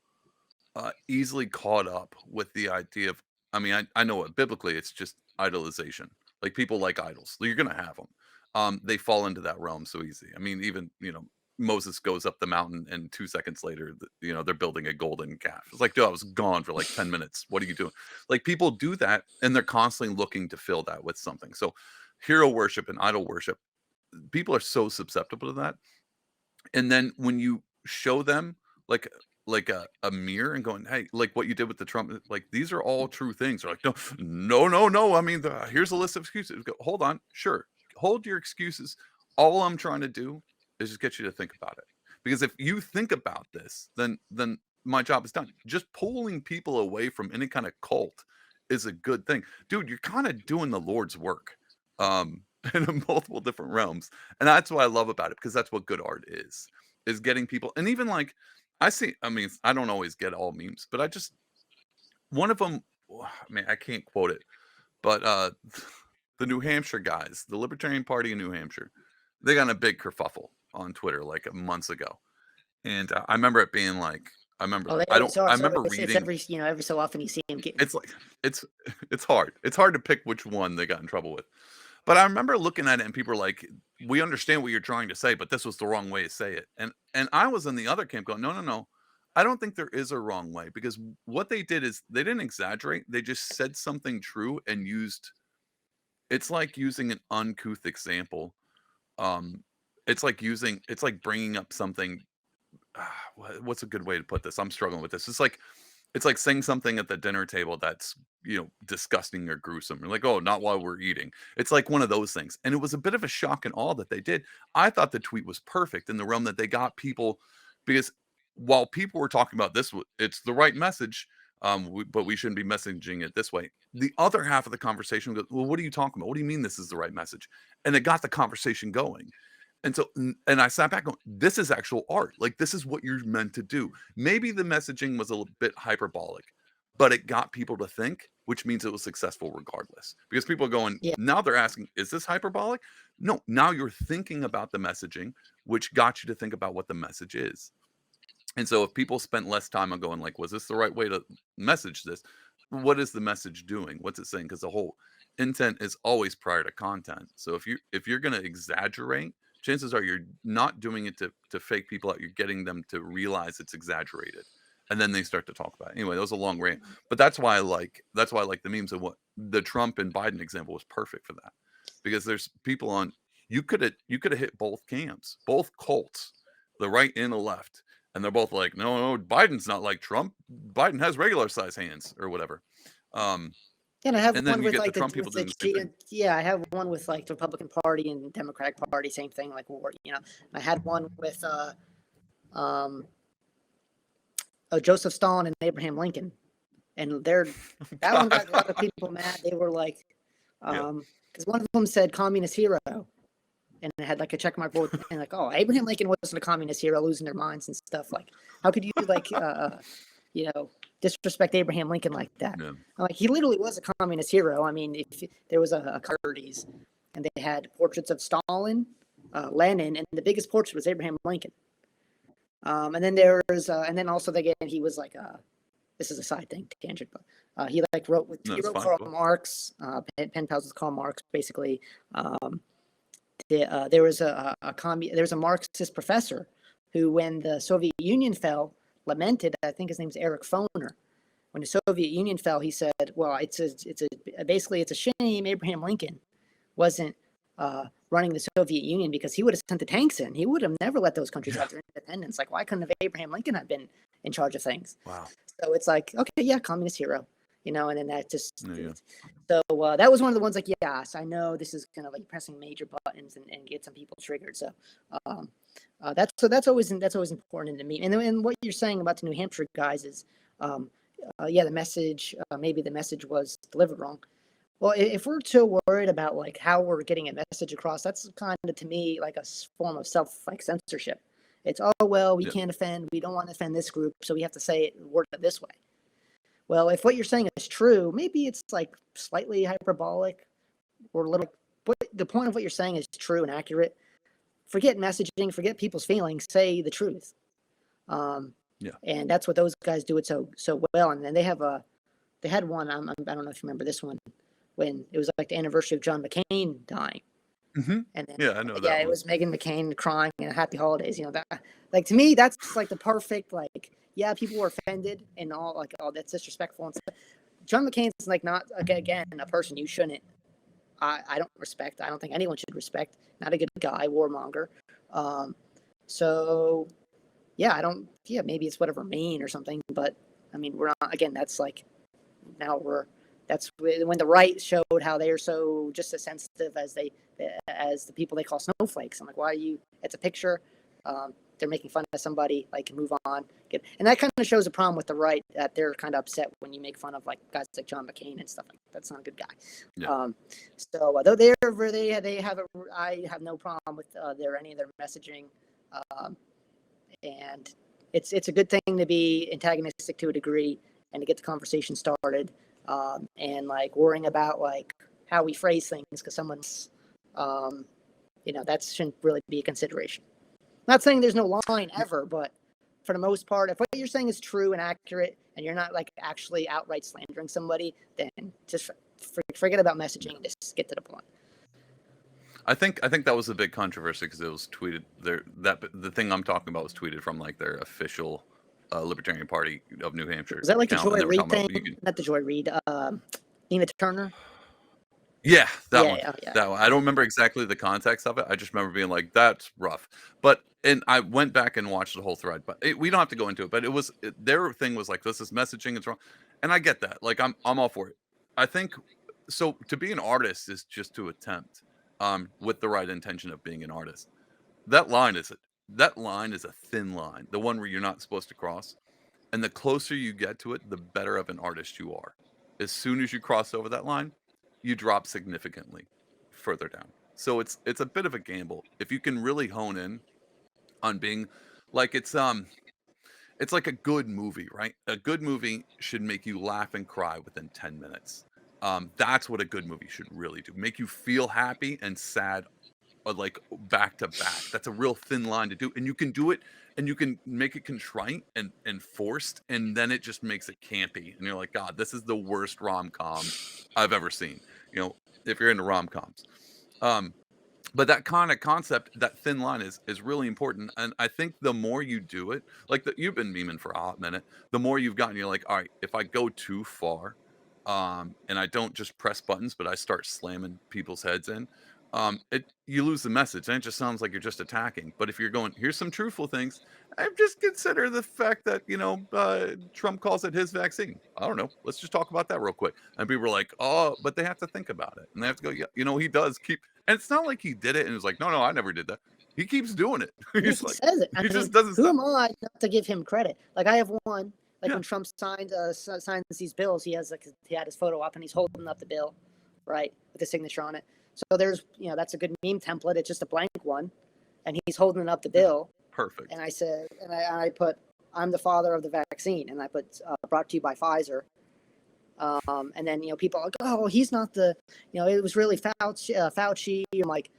easily caught up with the idea of, I mean, I know it biblically, it's just idolization. Like people like idols. You're gonna have them. They fall into that realm so easy. I mean, even Moses goes up the mountain, and 2 seconds later, they're building a golden calf. It's like, dude, I was gone for like 10 minutes. What are you doing? Like people do that, and they're constantly looking to fill that with something. So, hero worship and idol worship, people are so susceptible to that. And then when you show them like a mirror and going, "Hey, like what you did with the Trump, like these are all true things." They're like, "No, no, no, no. I mean, here's a list of excuses." Go, hold on, sure, hold your excuses. All I'm trying to do is just get you to think about it. Because if you think about this, then my job is done. Just pulling people away from any kind of cult is a good thing, dude. You're kind of doing the Lord's work, um, in multiple different realms. And that's what I love about it, because that's what good art is getting people. And even like I mean, I don't always get all memes, but I just one of them, I mean, I can't quote it, but the New Hampshire guys, the Libertarian Party in New Hampshire, they got in a big kerfuffle on Twitter like months ago. And I remember it being like, oh, they I always don't, are. I So remember it's reading, every so often you see him getting. it's like, it's, it's hard. It's hard to pick which one they got in trouble with. But I remember looking at it and people were like, "We understand what you're trying to say, but this was the wrong way to say it." And I was in the other camp going, "No, no, no. I don't think there is a wrong way, because what they did is they didn't exaggerate. They just said something true and used, it's like using an uncouth example. Um it's like bringing up something, what's a good way to put this? I'm struggling with this. It's like saying something at the dinner table that's, disgusting or gruesome. You're like, oh, not while we're eating. It's like one of those things. And it was a bit of a shock and awe that they did. I thought the tweet was perfect in the realm that they got people, because while people were talking about this, it's the right message, but we shouldn't be messaging it this way. The other half of the conversation goes, well, what are you talking about? What do you mean this is the right message? And it got the conversation going. And so, and I sat back going, this is actual art. Like, this is what you're meant to do. Maybe the messaging was a little bit hyperbolic, but it got people to think, which means it was successful regardless. Because people are going, Yeah, now they're asking, is this hyperbolic? No, now you're thinking about the messaging, which got you to think about what the message is. And so if people spent less time on going like, was this the right way to message this? What is the message doing? What's it saying? Because the whole intent is always prior to content. So if you're gonna exaggerate, chances are you're not doing it to fake people out. You're getting them to realize it's exaggerated. And then they start to talk about it. Anyway, that was a long rant. But that's why I like the memes, and what the Trump and Biden example was perfect for that. Because there's people on, you could have hit both camps, both cults, the right and the left, and they're both like, no, no, Biden's not like Trump. Biden has regular size hands or whatever. Um, and I have and then one you with get the like Trump people with the doing the same thing. yeah, I have one with like the Republican Party and Democratic Party, same thing. Like, I had one with um, Joseph Stalin and Abraham Lincoln, and that one God, got a lot of people mad. They were like, yeah, because one of them said communist hero, and it had like a check mark board, and like, oh, Abraham Lincoln wasn't a communist hero, losing their minds and stuff. Like, how could you like, you know, disrespect Abraham Lincoln like that? yeah. I'm like, he literally was a communist hero. I mean, if there was a Kurdies, and they had portraits of Stalin, Lenin, and the biggest portrait was Abraham Lincoln. And then there was, and then also again, he was like this is a side thing, tangent, but he like wrote with No, he it's wrote fine. Karl Cool. Marx, pen pals with Karl Marx. Basically, there was there was a Marxist professor who, when the Soviet Union fell, lamented. I think his name's Eric Foner. When the Soviet Union fell, he said, "Well, basically it's a shame Abraham Lincoln wasn't running the Soviet Union, because he would have sent the tanks in. He would have never let those countries Yeah. have their independence. Like, why couldn't have Abraham Lincoln have been in charge of things?" Wow. So it's like, okay, yeah, communist hero, and then that just. Yeah. So that was one of the ones, like, yes, I know this is kind of like pressing major buttons and get some people triggered. So um, that's always important to me. And what you're saying about the New Hampshire guys is, yeah, the message, maybe the message was delivered wrong. Well, if we're too worried about like how we're getting a message across, that's kind of, to me, like a form of censorship. It's, oh well, we Yeah. can't offend, we don't want to offend this group, so we have to say it, word it this way. Well, if what you're saying is true, maybe it's like slightly hyperbolic or a little. But the point of what you're saying is true and accurate. Forget messaging, forget people's feelings. Say the truth. Um, Yeah. and that's what those guys do it so well. And then they had one. I don't know if you remember this one, when it was like the anniversary of John McCain dying. Mm-hmm. And then, Yeah, I know yeah, that it one. was Meghan McCain crying and happy holidays. That, like, to me, that's like the perfect, like, yeah, people were offended and all, like, oh, that's disrespectful and stuff. John McCain's like not, again, a person you shouldn't. I don't respect. I don't think anyone should respect. Not a good guy, warmonger. Um, so yeah, I don't. Yeah, maybe it's whatever, Maine or something. But I mean, we're not. Again, that's like, now we're. That's when the right showed how they are so just as sensitive as the people they call snowflakes. I'm like, why are you? It's a picture. They're making fun of somebody. Like, move on. And that kind of shows a problem with the right, that they're kind of upset when you make fun of like guys like John McCain and stuff. Like, that's not a good guy. Yeah. So though they have I have no problem with any of their messaging, and it's a good thing to be antagonistic to a degree and to get the conversation started, and like worrying about like how we phrase things, because someone's, that shouldn't really be a consideration. Not saying there's no line ever, but for the most part, if what you're saying is true and accurate, and you're not like actually outright slandering somebody, then just forget about messaging and just get to the point. I think that was a big controversy because it was tweeted there. That the thing I'm talking about was tweeted from like their official Libertarian Party of New Hampshire Was that like the account, and Joy they were Reid talking thing? about you can. Not the Joy Reid. Nina Turner. Yeah, that one. Yeah. That one. I don't remember exactly the context of it. I just remember being like, "That's rough." And I went back and watched the whole thread. But we don't have to go into it. But their thing was like, "This is messaging. It's wrong," and I get that. Like, I'm all for it. I think so. To be an artist is just to attempt, with the right intention of being an artist. That line is a thin line, the one where you're not supposed to cross. And the closer you get to it, the better of an artist you are. As soon as you cross over that line, you drop significantly further down. So it's a bit of a gamble. If you can really hone in on being like it's like a good movie, right? A good movie should make you laugh and cry within 10 minutes. That's what a good movie should really do. Make you feel happy and sad, like back to back. That's a real thin line to do, and you can do it, and you can make it contrite and forced, and then it just makes it campy, and you're like, God, this is the worst rom com I've ever seen. If you're into rom coms, um, but that kind of concept, that thin line is really important, and I think the more you do it, like you've been memeing for a hot minute, the more you've gotten, you're like, all right, if I go too far, and I don't just press buttons, but I start slamming people's heads in, you lose the message, and it just sounds like you're just attacking. But if you're going, here's some truthful things, I just consider the fact that Trump calls it his vaccine. I don't know. Let's just talk about that real quick. And people are like, oh, but they have to think about it, and they have to go, yeah, he does keep. And it's not like he did it and was like, no, I never did that. He keeps doing it. Yeah, He's he like, says it. I he mean, just doesn't who stop. am I not to give him credit? Like, I have one. Like, Yeah, when Trump signs these bills, he had his photo up and he's holding up the bill, right, with the signature on it. So there's, that's a good meme template. It's just a blank one, and he's holding up the yeah, bill. perfect. And I said, and I put, I'm the father of the vaccine, and I put, brought to you by Pfizer. And then people are like, oh, he's not the, it was really Fauci. I'm like,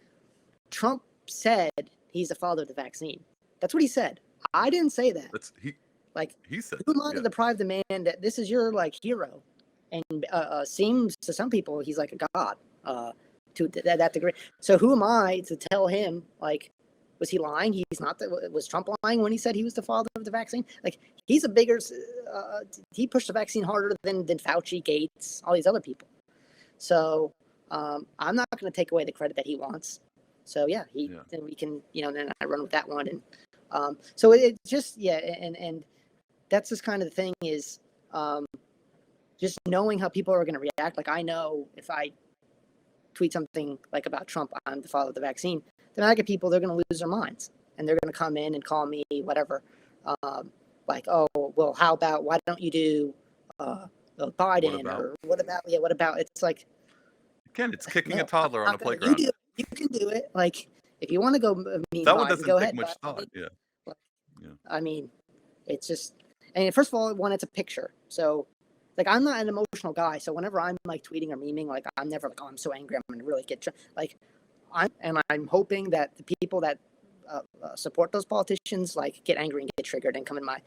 Trump said he's the father of the vaccine. That's what he said. I didn't say that. That's he. Like, He said who that. am I to Yeah. deprive the man that this is your like hero? And seems to some people he's like a god to that degree. So who am I to tell him like, was he lying? He's not. Was Trump lying when he said he was the father of the vaccine? Like he's a bigger. He pushed the vaccine harder than Fauci, Gates, all these other people. So I'm not going to take away the credit that he wants. So yeah, Yeah. then we can then I run with that one and so it's just and that's just kind of the thing is just knowing how people are going to react. Like I know if I tweet something like about Trump, I'm the father of the vaccine, then I get people, they're going to lose their minds and they're going to come in and call me whatever. Like, oh, well, how about, why don't you do What Biden about? or what about, it's like, Again, it's kicking a no, I'm toddler on a not going to, you playground. do it. You can do it. Like, if you want to go meme That one Biden, doesn't go take ahead. much But thought. Yeah. Yeah. I mean, it's just, and first of all, one, it's a picture. So, like, I'm not an emotional guy. So whenever I'm like tweeting or memeing, like, I'm never like, oh, I'm so angry, I'm gonna really get like, I'm hoping that the people that support those politicians like get angry and get triggered and come in my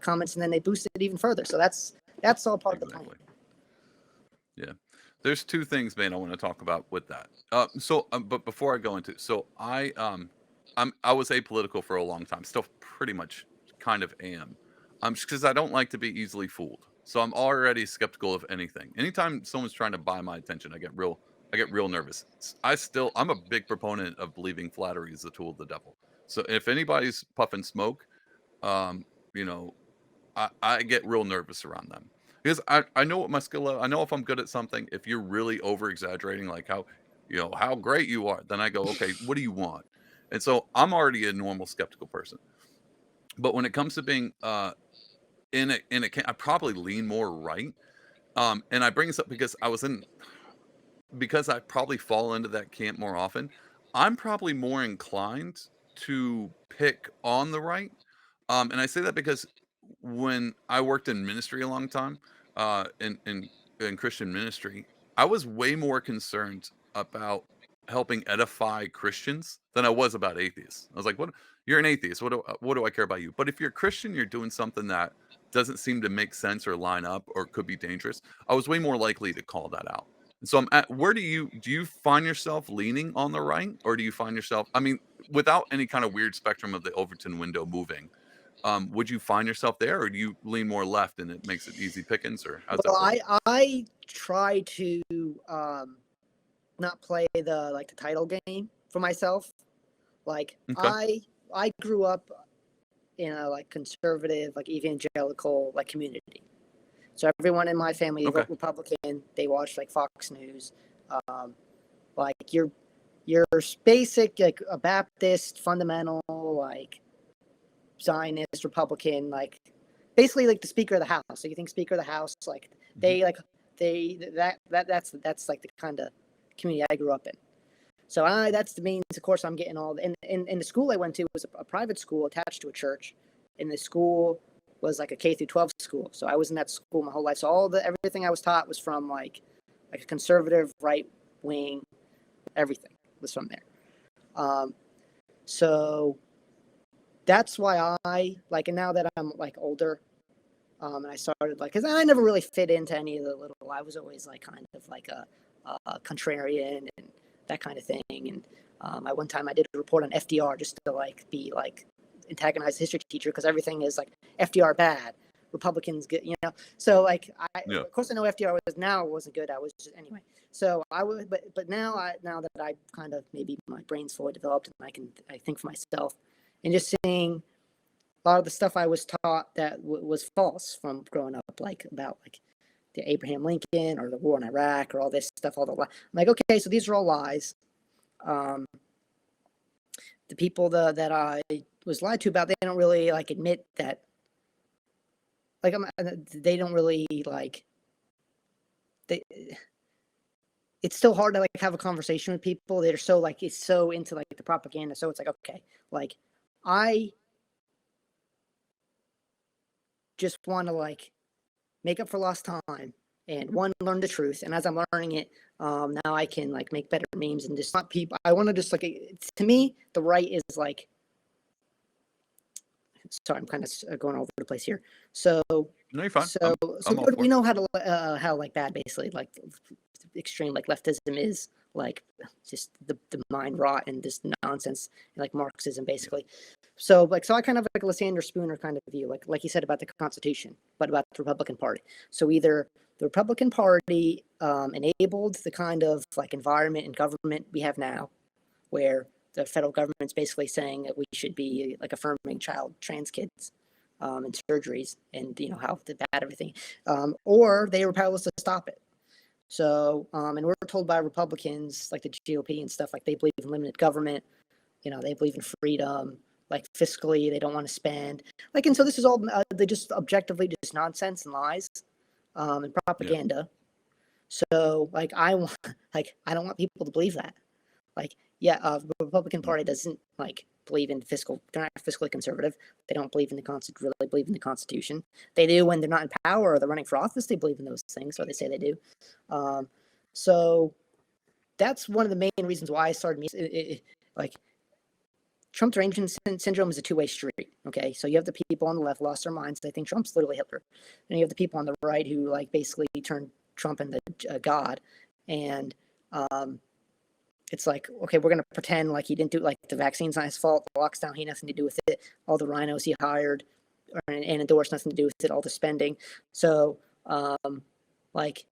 comments, and then they boost it even further. So that's all part of the plan. Exactly. Yeah. There's two things, man, I want to talk about with that. But before I go into, so I was apolitical for a long time. Still, pretty much, kind of am. Just because I don't like to be easily fooled. So I'm already skeptical of anything. Anytime someone's trying to buy my attention, I get real nervous. I'm a big proponent of believing flattery is the tool of the devil. So if anybody's puffing smoke, um, you know, I get real nervous around them because I know what my skill level. I know if I'm good at something. If you're really over exaggerating, like how great you are, then I go, okay, what do you want? And so I'm already a normal skeptical person. But when it comes to being I probably lean more right. And I bring this up because because I probably fall into that camp more often. I'm probably more inclined to pick on the right. And I say that because when I worked in ministry a long time, in Christian ministry, I was way more concerned about helping edify Christians than I was about atheists. I was like, "What? You're an atheist. What do I care about you?" But if you're a Christian, you're doing something that doesn't seem to make sense or line up or could be dangerous. I was way more likely to call that out. And so I'm at where do you find yourself leaning on the right, or do you find yourself? I mean, without any kind of weird spectrum of the Overton window moving, would you find yourself there, or do you lean more left and it makes it easy pickings, or how's Well, that work? I try to not play the title game for myself. Like Okay. I grew up in a like conservative, like evangelical like community. So everyone in my family Okay. vote Republican. They watch like Fox News. Um, like your basic like a Baptist fundamental like Zionist Republican like basically like the Speaker of the House. So you think Speaker of the House like Mhm. they like they that's like the kind of community I grew up in. So that's the means. Of course, I'm getting all. In the school I went to was a private school attached to a church, and the school was like a K through 12 school. So I was in that school my whole life. So everything I was taught was from like a conservative right wing. Everything was from there. Um, so that's why I like. And now that I'm like older, and I started like because I never really fit into any of the little. I was always like kind of like a contrarian and that kind of thing. And at one time I did a report on FDR just to like be like antagonize the history teacher because everything is like FDR bad, Republicans good, So like Yeah. of course I know FDR wasn't good. I was just anyway. So I would, but now that I kind of maybe my brain's fully developed and I think for myself, and just seeing a lot of the stuff I was taught that was false from growing up, like about like the Abraham Lincoln or the war in Iraq or all this stuff, all the I'm like, okay, so these are all lies. Um, the people that I was lied to about, they don't really like admit that. Like they don't really like they. It's still hard to like have a conversation with people. They're so like it's so into like the propaganda. So it's like okay, like I just want to like make up for lost time and one learn the truth. And as I'm learning it, now I can like make better memes and just not people. I want to just like to me the right is like sorry, I'm kind of going over the place here. So No, you're fine. so I'm all for we it. know how like bad basically like extreme like leftism is, like just the mind rot and this nonsense, like Marxism Yeah. basically. So so I kind of like a Lysander Spooner kind of view, like you said about the Constitution, but about the Republican Party. So either the Republican Party enabled the kind of like environment and government we have now, where the federal government's basically saying that we should be like affirming child trans kids and surgeries, and how bad everything, or they were powerless to stop it. So, and we're told by Republicans like the GOP and stuff, like they believe in limited government. They believe in freedom, like fiscally, they don't want to spend. Like, and so this is all they just objectively just nonsense and lies, and Yeah. propaganda. So, like, I want, like, I don't want people to believe that. Like, yeah, the Republican Mm. Party doesn't like believe in fiscal. They're not fiscally conservative. They don't believe in really believe in the Constitution. They do when they're not in power or they're running for office. They believe in those things, or they say they do. Um, so that's one of the main reasons why I started music. Like Trump derangement syndrome is a two-way street. Okay, so you have the people on the left lost their minds. They think Trump's literally Hitler, and you have the people on the right who like basically turned Trump into God, and it's like, okay, we're gonna pretend like he didn't do, like the vaccine's not his fault, the lockdown he had nothing to do with it, all the rhinos he hired and endorsed nothing to do with it, all the spending. So like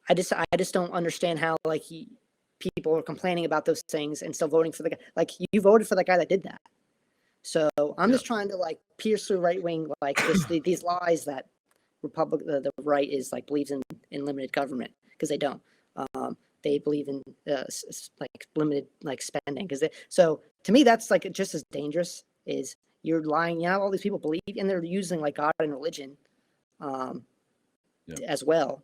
I just don't understand how like people are complaining about those things and still voting for the guy. Like you voted for the guy that did that. So I'm Yeah. just trying to like pierce through right wing, like these lies that the right is like believes in limited government, because they don't. They believe in like limited like spending, because so to me that's like just as dangerous. Is you're lying. All these people believe, and they're using like God and religion um, Yeah. as well,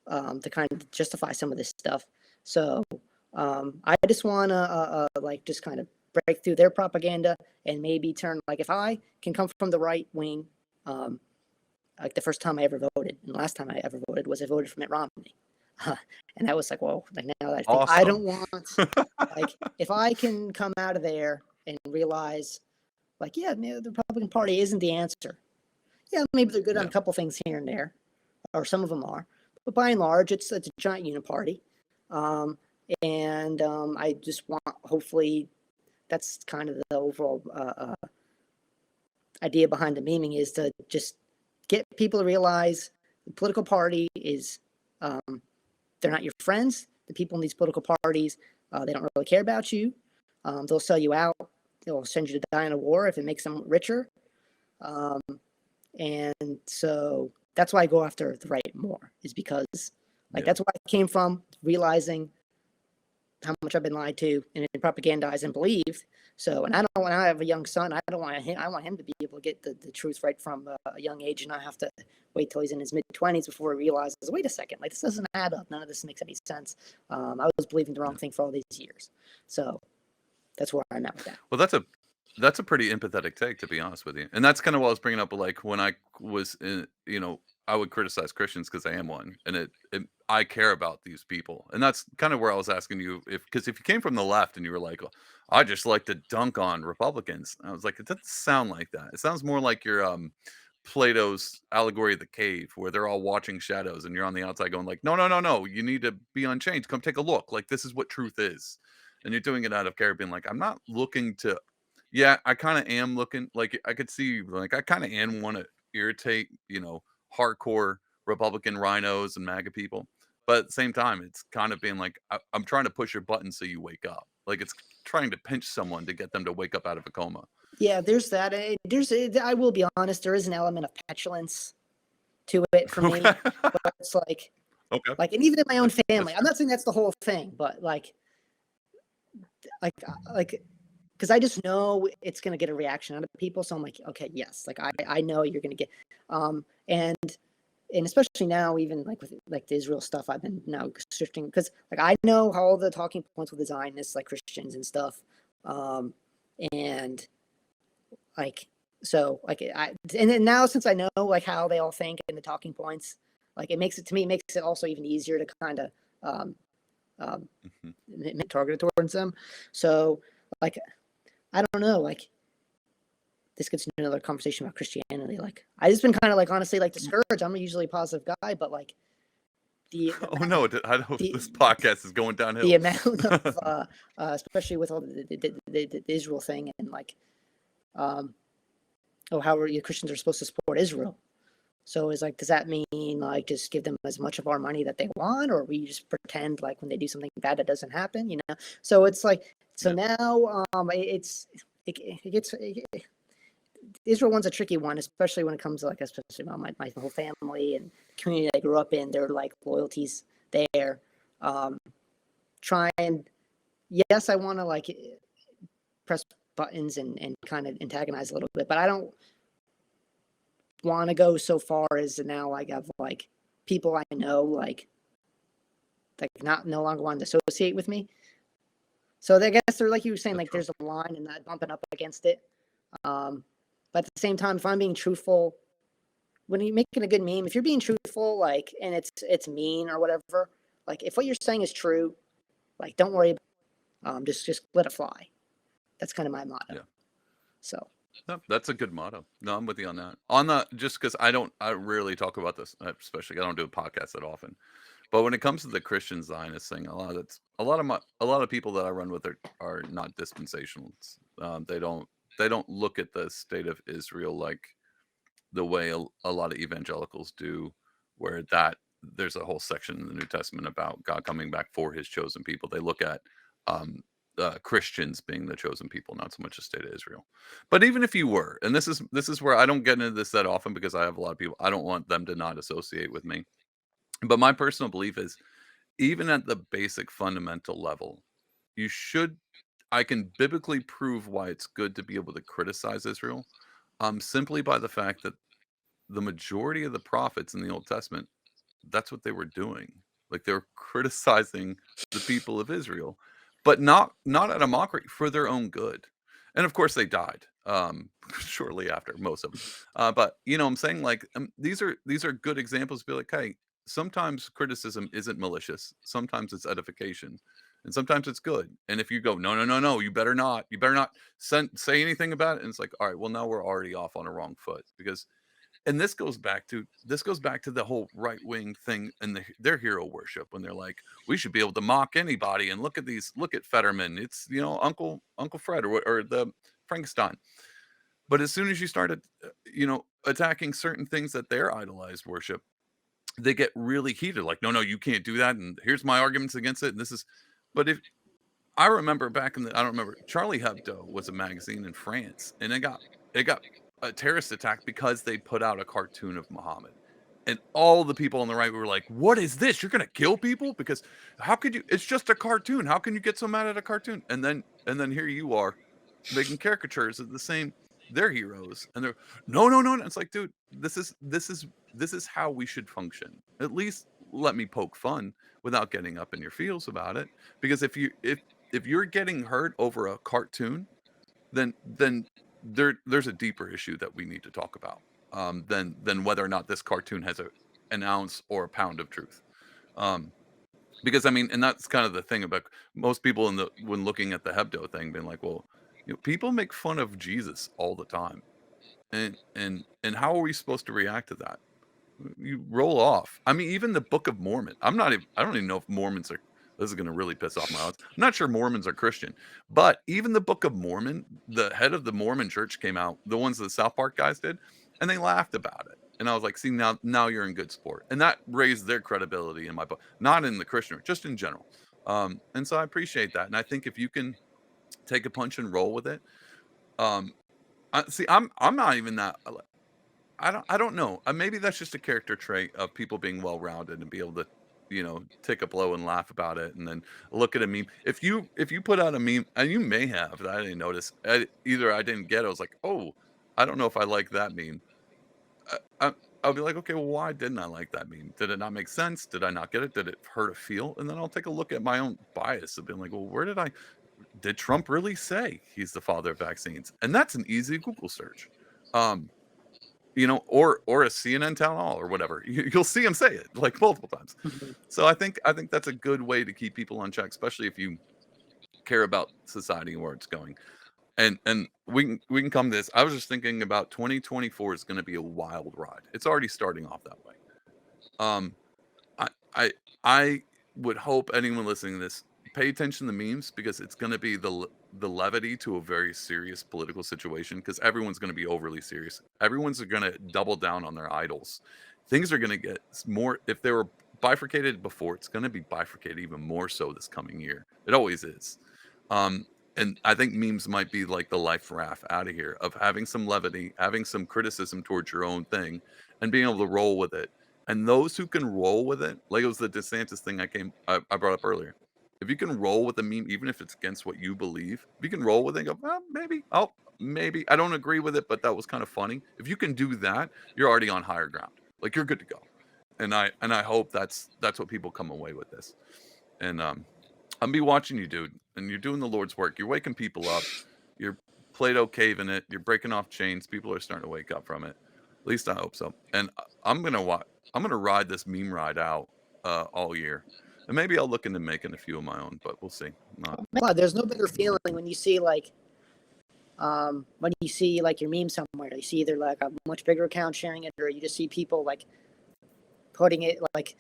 to kind of justify some of this stuff. So I just want to like just kind of break through their propaganda and maybe turn, like if I can come from the right wing, um, like the first time I ever voted and the last time I ever voted was I voted for Mitt Romney. And that was like, well, like now that I think I don't Awesome. want, like if I can come out of there and realize like, yeah, the Republican Party isn't the answer. Yeah, maybe they're good on a Yeah. couple things here and there, or some of them are, but by and large, it's a giant uniparty. Um, and I just want, hopefully, that's kind of the overall idea behind the memeing, is to just get people to realize the political party is, they're not your friends. The people in these political parties, they don't really care about you. They'll sell you out. They'll send you to die in a war if it makes them richer. Um, and so that's why I go after the right more, is because like Yeah. that's where I came from, realizing how much I've been lied to and propagandized and believed. So, and I don't, when I have a young son, I don't want him, I want him to be able to get the truth right from a young age, and not have to wait till he's in his mid-20s before he realizes, wait a second, like this doesn't add up. None of this makes any sense. I was believing the wrong thing for all these years. So that's where I'm at with that. Well, that's a pretty empathetic take, to be honest with you, and that's kind of what I was bringing up. Like when I was, I would criticize Christians because I am one, and I care about these people, and that's kind of where I was asking you, because if you came from the left and you were like, "Oh, I just like to dunk on Republicans," I was like, it doesn't sound like that. It sounds more like your Plato's allegory of the cave, where they're all watching shadows, and you're on the outside going like, "No, no, no, no! You need to be unchanged. Come take a look. Like this is what truth is." And you're doing it out of care, being like, I'm not looking to, yeah, I kind of am looking, like I could see, like I kind of am want to irritate, hardcore Republican rhinos and MAGA people. But at the same time, it's kind of being like, I'm trying to push your button so you wake up. Like it's trying to pinch someone to get them to wake up out of a coma. Yeah, there's that. I will be honest, there is an element of petulance to it for me, Okay. but it's Okay. and even in my own That's family, I'm fair. not saying that's the whole thing, but like because I just know it's gonna get a reaction out of people. So I'm like, okay, yes, like I know you're gonna get, and especially now, even like with like the Israel stuff, I've been now shifting, because like I know how all the talking points with the Zionists, like Christians and stuff, and like so like and then now, since I know like how they all think and the talking points, like it makes it also even easier to kind of um, Mhm. targeted towards them. So like I don't know, like this gets into another conversation about Christianity. Like I just been kind of like honestly like discouraged. I'm usually a positive guy, but like the Oh no, I know the this podcast is going the downhill. amount of especially with all the Israel thing and like oh how are you Christians are supposed to support Israel. So it's like, does that mean like just give them as much of our money that they want, or we just pretend like when they do something bad that doesn't happen, you know? So it's like, so Yeah, now it gets Israel one's a tricky one, especially when it comes to like especially my whole family and community I grew up in. Their like loyalties there. Um, try and yes, I want to like press buttons and kind of antagonize a little bit, but I don't want to go so far as to now like have like people I know like not no longer want to associate with me. So I guess they're like you were saying, that's like rough. there's a line and not bumping up against it. But at the same time, if I'm being truthful, when you're making a good meme, if you're being truthful, like and it's mean or whatever, like if what you're saying is true, like don't worry, just let it fly. That's kind of my motto. Yeah. So No, that's a good motto. No, I'm with you on that. On the just because I rarely talk about this, especially I don't do a podcast that often. But when it comes to the Christian Zionist thing, a lot of people that I run with are not dispensationalists. They don't look at the state of Israel like the way a lot of evangelicals do, where that there's a whole section in the New Testament about God coming back for His chosen people. They look at um, Christians being the chosen people, not so much the state of Israel. But even if you were, and this is where I don't get into this that often because I have a lot of people. I don't want them to not associate with me. But my personal belief is, even at the basic fundamental level, you should. I can biblically prove why it's good to be able to criticize Israel, simply by the fact that the majority of the prophets in the Old Testament, that's what they were doing. Like they were criticizing the people of Israel, but not at a mockery for their own good. And of course they died shortly after, most of them. But you know what I'm saying, like these are good examples to be like, hey, sometimes criticism isn't malicious. Sometimes it's edification. And sometimes it's good. And if you go, no, no, no, no, you better not say anything about it. And it's like, all right, well, now we're already off on a wrong foot because and this goes back to the whole right wing thing and their hero worship when they're like, we should be able to mock anybody and look at Fetterman, it's you know Uncle Fred or the Frankenstein. But as soon as you started, you know, attacking certain things that their idolized worship, they get really heated. Like, no, no, you can't do that, and here's my arguments against it. And this is, but if I remember back in the I don't remember Charlie Hebdo was a magazine in France, and it got a terrorist attack because they put out a cartoon of Muhammad. And all the people on the right were like, "What is this? You're gonna kill people? Because how could you? It's just a cartoon. How can you get so mad at a cartoon?" And then here you are making caricatures of the same their heroes, and they're no, no, no. No." It's like, dude, this is how we should function. At least let me poke fun without getting up in your feels about it. Because if you're getting hurt over a cartoon, then there's a deeper issue that we need to talk about than whether or not this cartoon has an ounce or a pound of truth. Um, because I mean, and that's kind of the thing about most people in the when looking at the Hebdo thing, being like, well, you know, people make fun of Jesus all the time, and how are we supposed to react to that? You roll off. I mean, even the Book of Mormon. I don't even know if Mormons are this is gonna really piss off my audience. I'm not sure Mormons are Christian, but even the Book of Mormon, the head of the Mormon church came out, the ones that the South Park guys did, and they laughed about it. And I was like, see, now you're in good sport. And that raised their credibility in my book, not in the Christian, just in general. And so I appreciate that. And I think if you can take a punch and roll with it, um, see, I'm not even that. I don't know. Maybe that's just a character trait of people being well-rounded and be able to, you know, take a blow and laugh about it, and then look at a meme. If you put out a meme, and you may have, that I didn't notice. Either I didn't get it. I was like, oh, I don't know if I like that meme. I'll be like, okay, well, why didn't I like that meme? Did it not make sense? Did I not get it? Did it hurt a feel? And then I'll take a look at my own bias of being like, well, did Trump really say he's the father of vaccines? And that's an easy Google search. Um, you know, or a CNN town hall or whatever. You'll see him say it like multiple times. So I think that's a good way to keep people on check, especially if you care about society and where it's going. and we can come to this. I was just thinking about 2024 is going to be a wild ride. It's already starting off that way. Um, I I I would hope anyone listening to this pay attention to memes because it's going to be the levity to a very serious political situation because everyone's going to be overly serious. Everyone's going to double down on their idols. Things are going to get more if they were bifurcated before, it's going to be bifurcated even more so this coming year. It always is. Um, and I think memes might be like the life raft out of here of having some levity, having some criticism towards your own thing, and being able to roll with it. And those who can roll with it, like it was the DeSantis thing I brought up earlier. If you can roll with a meme, even if it's against what you believe, if you can roll with it and go, well, maybe, oh, maybe I don't agree with it, but that was kind of funny. If you can do that, you're already on higher ground. Like you're good to go. And I hope that's what people come away with this. And I'll be watching you, dude. And you're doing the Lord's work. You're waking people up. You're Plato caving it. You're breaking off chains. People are starting to wake up from it. At least I hope so. And I'm gonna ride this meme ride out all year. And maybe I'll look into making a few of my own, but we'll see. Not Wow, there's no better feeling when you see like your meme somewhere. You see either like a much bigger account sharing it, or you just see people like putting it like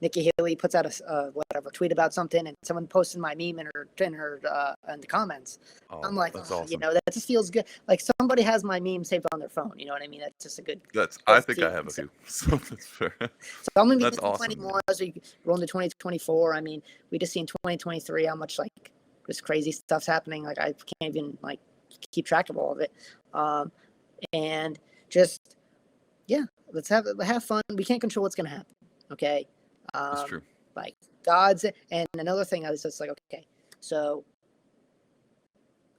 Nikki Haley puts out a whatever tweet about something, and someone posted my meme in the comments. I'm like, that's oh, awesome. that just feels good. Like somebody has my meme saved on their phone. You know what I mean? That's just a good. I think I have a few. So that's fair. So I'm gonna be That's missing plenty awesome, more man. as we roll into 2024. I mean, we just see in 2023 how much like this crazy stuff's happening. Like I can't even like keep track of all of it. And just yeah, let's have fun. We can't control what's gonna happen. Okay. That's true. Like God's, and another thing I was just like, okay, so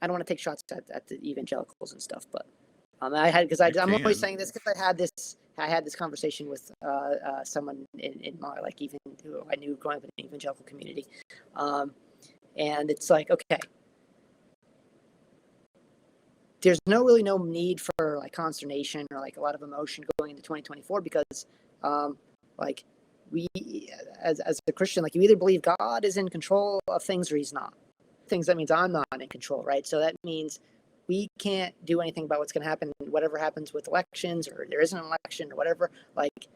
I don't want to take shots at the evangelicals and stuff, but I'm always saying this because I had this conversation with someone in my like even who I knew growing up in the evangelical community, and it's like, okay, there's no need for like consternation or like a lot of emotion going into 2024 because like we as a Christian, like you either believe God is in control of things or he's not. Things that means I'm not in control, right? So that means we can't do anything about what's going to happen, whatever happens with elections or there isn't an election or whatever, like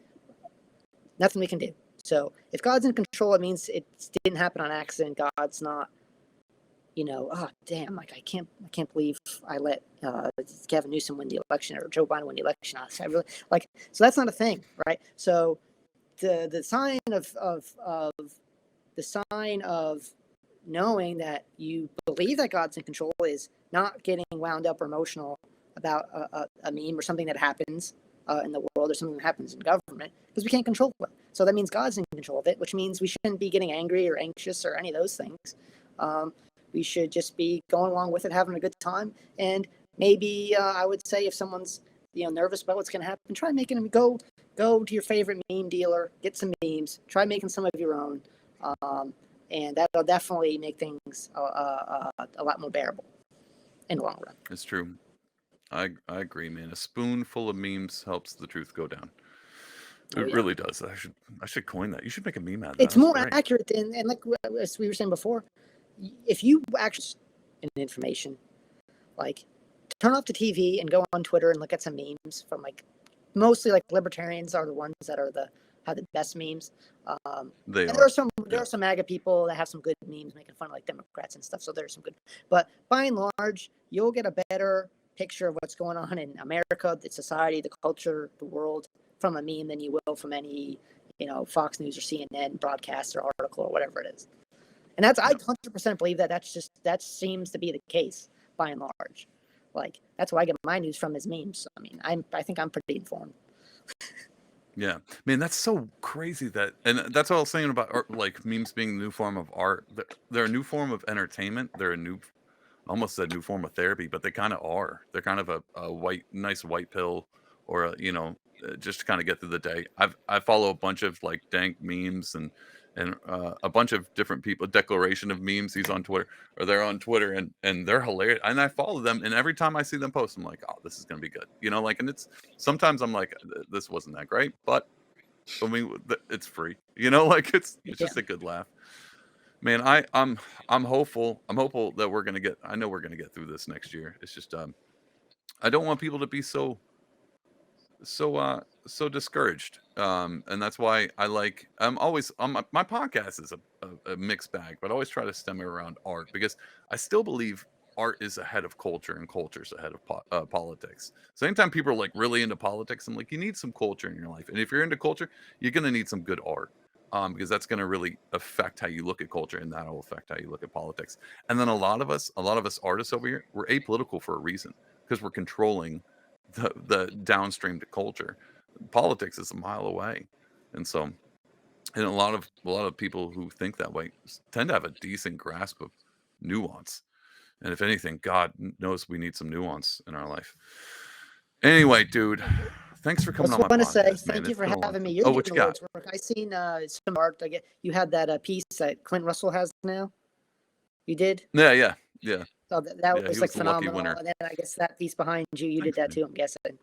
nothing we can do. So if God's in control, it means it didn't happen on accident. God's not, oh damn, like I can't believe I let Gavin Newsom win the election or Joe Biden win the election. I really like, so that's not a thing, right? So the sign of knowing that you believe that God's in control is not getting wound up or emotional about a meme or something that happens in the world or something that happens in government because we can't control it. So that means God's in control of it, which means we shouldn't be getting angry or anxious or any of those things. We should just be going along with it, having a good time. And maybe I would say if someone's nervous about what's going to happen, try making them go to your favorite meme dealer, get some memes, try making some of your own. And that'll definitely make things a lot more bearable in the long run. It's true. I agree, man. A spoonful of memes helps the truth go down. It really does. I should coin that. You should make a meme out of that. It's more accurate than, and like as we were saying before, if you actually information, like turn off the TV and go on Twitter and look at some memes from like mostly like libertarians are the ones that have the best memes. There are some MAGA people that have some good memes making fun of like Democrats and stuff. So there's some good, but by and large, you'll get a better picture of what's going on in America, the society, the culture, the world from a meme than you will from any, Fox News or CNN broadcast or article or whatever it is. And I 100% believe that seems to be the case by and large. Like that's where I get my news from is memes. I mean, I think I'm pretty informed. Yeah, man, that's so crazy and that's what I was saying about art, like memes being a new form of art. They're a new form of entertainment. They're almost a new form of therapy, but they kind of are. They're kind of a nice white pill, or just to kind of get through the day. I follow a bunch of like dank memes and a bunch of different people. Declaration of memes. He's on Twitter, or they're on Twitter, and they're hilarious. And I follow them, and every time I see them post, I'm like, oh, this is gonna be good. And it's sometimes I'm like, this wasn't that great, but I mean, it's free. Like it's just a good laugh. Man, I'm hopeful. I'm hopeful that we're gonna get. I know we're gonna get through this next year. It's just I don't want people to be so discouraged. And that's why I like I'm always my podcast is a mixed bag, but I always try to stem it around art because I still believe art is ahead of culture and culture's ahead of politics. So anytime people are like really into politics, I'm like, you need some culture in your life, and if you're into culture, you're gonna need some good art. Because that's going to really affect how you look at culture, and that'll affect how you look at politics. And then a lot of us artists over here, we're apolitical for a reason because we're controlling the downstream to culture. Politics is a mile away, and so and a lot of people who think that way tend to have a decent grasp of nuance. And if anything, God knows we need some nuance in our life. Anyway, dude, thanks for coming Just on my want to say podcast, man. thank you It's for been a long having me. time. You're Oh, doing what the you got? Lord's work. I seen some art. I get you had that piece that Clint Russell has now. You did. Yeah, yeah, yeah, So that yeah. He was like was the lucky phenomenal. winner. And then I guess that piece behind you, you did Thanks, that man. too. I'm guessing.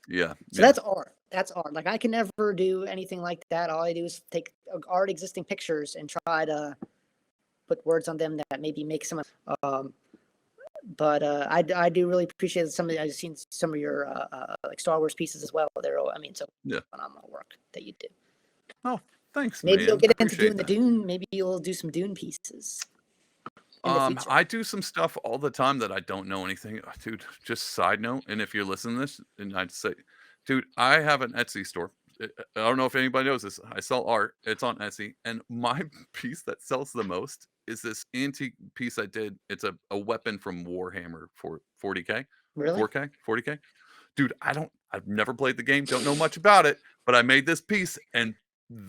Yeah, So yeah, that's art. That's art. Like I can never do anything like that. All I do is take art existing pictures and try to put words on them that maybe make some. Um, but I do really appreciate some of. I've seen some of your like Star Wars pieces as well. They're I mean, so yeah. phenomenal work that you do. Oh, thanks, Maybe you'll man. I get into appreciate doing the that. Dune. Maybe you'll do some Dune pieces in the future. I do some stuff all the time that I don't know anything, dude. Just side note, and if you're listening to this, and I'd say, dude, I have an Etsy store. I don't know if anybody knows this. I sell art. It's on Etsy, and my piece that sells the most is this antique piece I did. It's a weapon from Warhammer for 40K, Really? 4K, 40K. Dude, I've never played the game, don't know much about it, but I made this piece and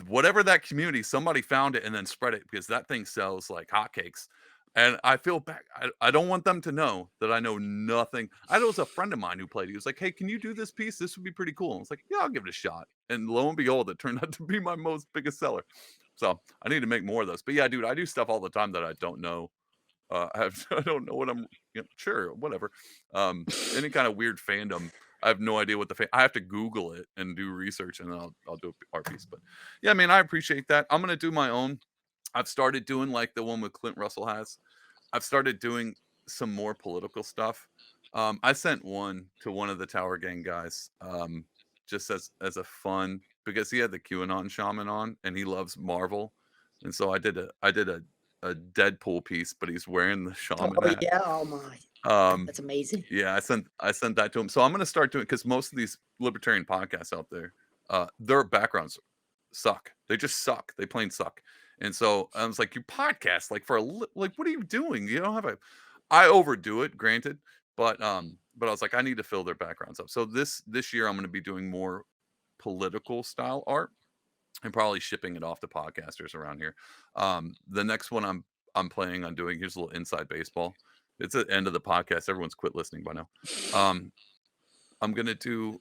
whatever that community, somebody found it and then spread it because that thing sells like hotcakes. And I feel bad. I don't want them to know that I know nothing. I know it was a friend of mine who played. He was like, "Hey, can you do this piece? This would be pretty cool." I was like, "Yeah, I'll give it a shot." And lo and behold, it turned out to be my most biggest seller. So I need to make more of those. But yeah, dude, I do stuff all the time that I don't know. I don't know what I'm. Sure, whatever. Any kind of weird fandom. I have no idea what I have to Google it and do research, and then I'll do a art piece. But yeah, man, I appreciate that. I'm gonna do my own. I've started doing like the one with Clint Russell has. I've started doing some more political stuff. I sent one to one of the Tower Gang guys, just as a fun because he had the QAnon shaman on and he loves Marvel, and so I did a Deadpool piece, but he's wearing the shaman Oh hat. yeah. Oh my. Um, That's amazing. yeah, I sent that to him. So I'm gonna start doing because most of these libertarian podcasts out there, their backgrounds suck. They just suck. They plain suck. And so I was like, "You podcast like for like what are you doing? You don't have a." I overdo it, granted, but I was like, I need to fill their backgrounds up. So this year I'm going to be doing more political style art and probably shipping it off to podcasters around here. The next one I'm planning on doing, here's a little inside baseball. It's the end of the podcast. Everyone's quit listening by now. Um, I'm gonna do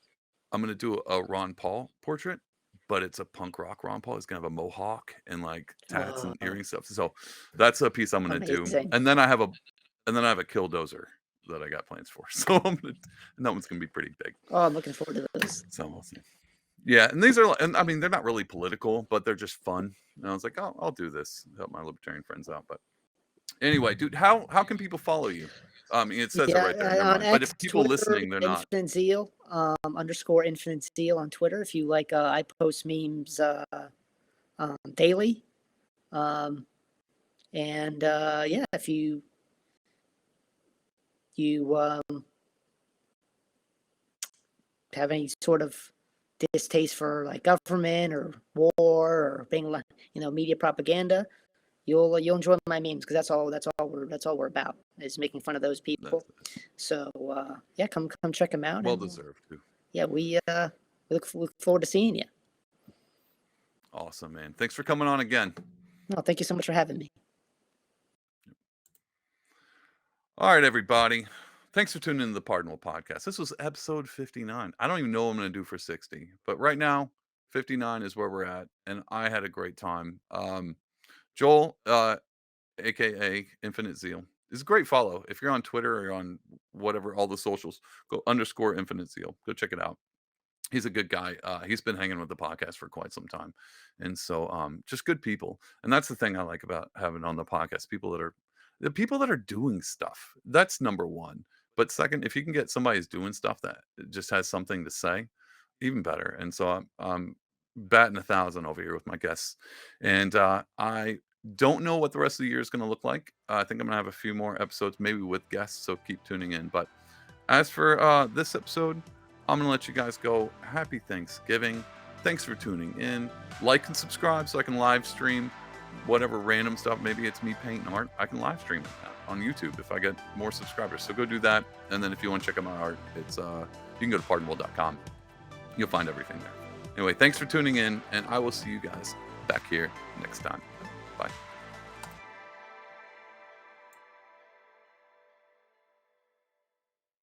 I'm gonna do a Ron Paul portrait, but it's a punk rock Ron Paul. He's gonna have a mohawk and like tats and Whoa. earring stuff. So that's a piece I'm gonna do. Amazing. And then I have a killdozer that I got plans for. So and that one's gonna be pretty big. Oh, I'm looking forward to those. So we'll see. Yeah, and these are, and I mean, they're not really political, but they're just fun. And I was like, oh, I'll do this, help my libertarian friends out. But anyway, dude, how can people follow you? It says it Yeah, right there. Never on mind. But X, if people Twitter, listening, they're not. Infinite Zeal, underscore Infinite Zeal on Twitter. If you like, I post memes daily. Um, and yeah, if you have any sort of distaste for like government or war or being like media propaganda, you'll enjoy my memes because that's all we're about is making fun of those That's people. So yeah, come check them out, well and deserved too. yeah, we look forward to seeing you. Awesome, man. Thanks for coming on again. No, thank you so much for having me. All right, everybody. Thanks for tuning into the Pardonable Podcast. This was episode 59. I don't even know what I'm going to do for 60, but right now, 59 is where we're at, and I had a great time. Joel, aka Infinite Zeal, is a great follow. If you're on Twitter or on whatever, all the socials, go underscore Infinite Zeal. Go check it out. He's a good guy. He's been hanging with the podcast for quite some time, and so just good people. And that's the thing I like about having on the podcast, the people that are doing stuff. That's number one. But second, if you can get somebody who's doing stuff that just has something to say, even better. And so I'm batting 1,000 over here with my guests, and I don't know what the rest of the year is going to look like. I think I'm going to have a few more episodes, maybe with guests. So keep tuning in. But as for this episode, I'm going to let you guys go. Happy Thanksgiving. Thanks for tuning in. Like and subscribe so I can live stream whatever random stuff. Maybe it's me painting art. I can live stream it on YouTube if I get more subscribers. So go do that. And then if you want to check out my art, it's you can go to pardonable.com. You'll find everything there. Anyway, thanks for tuning in, and I will see you guys back here next time. Bye.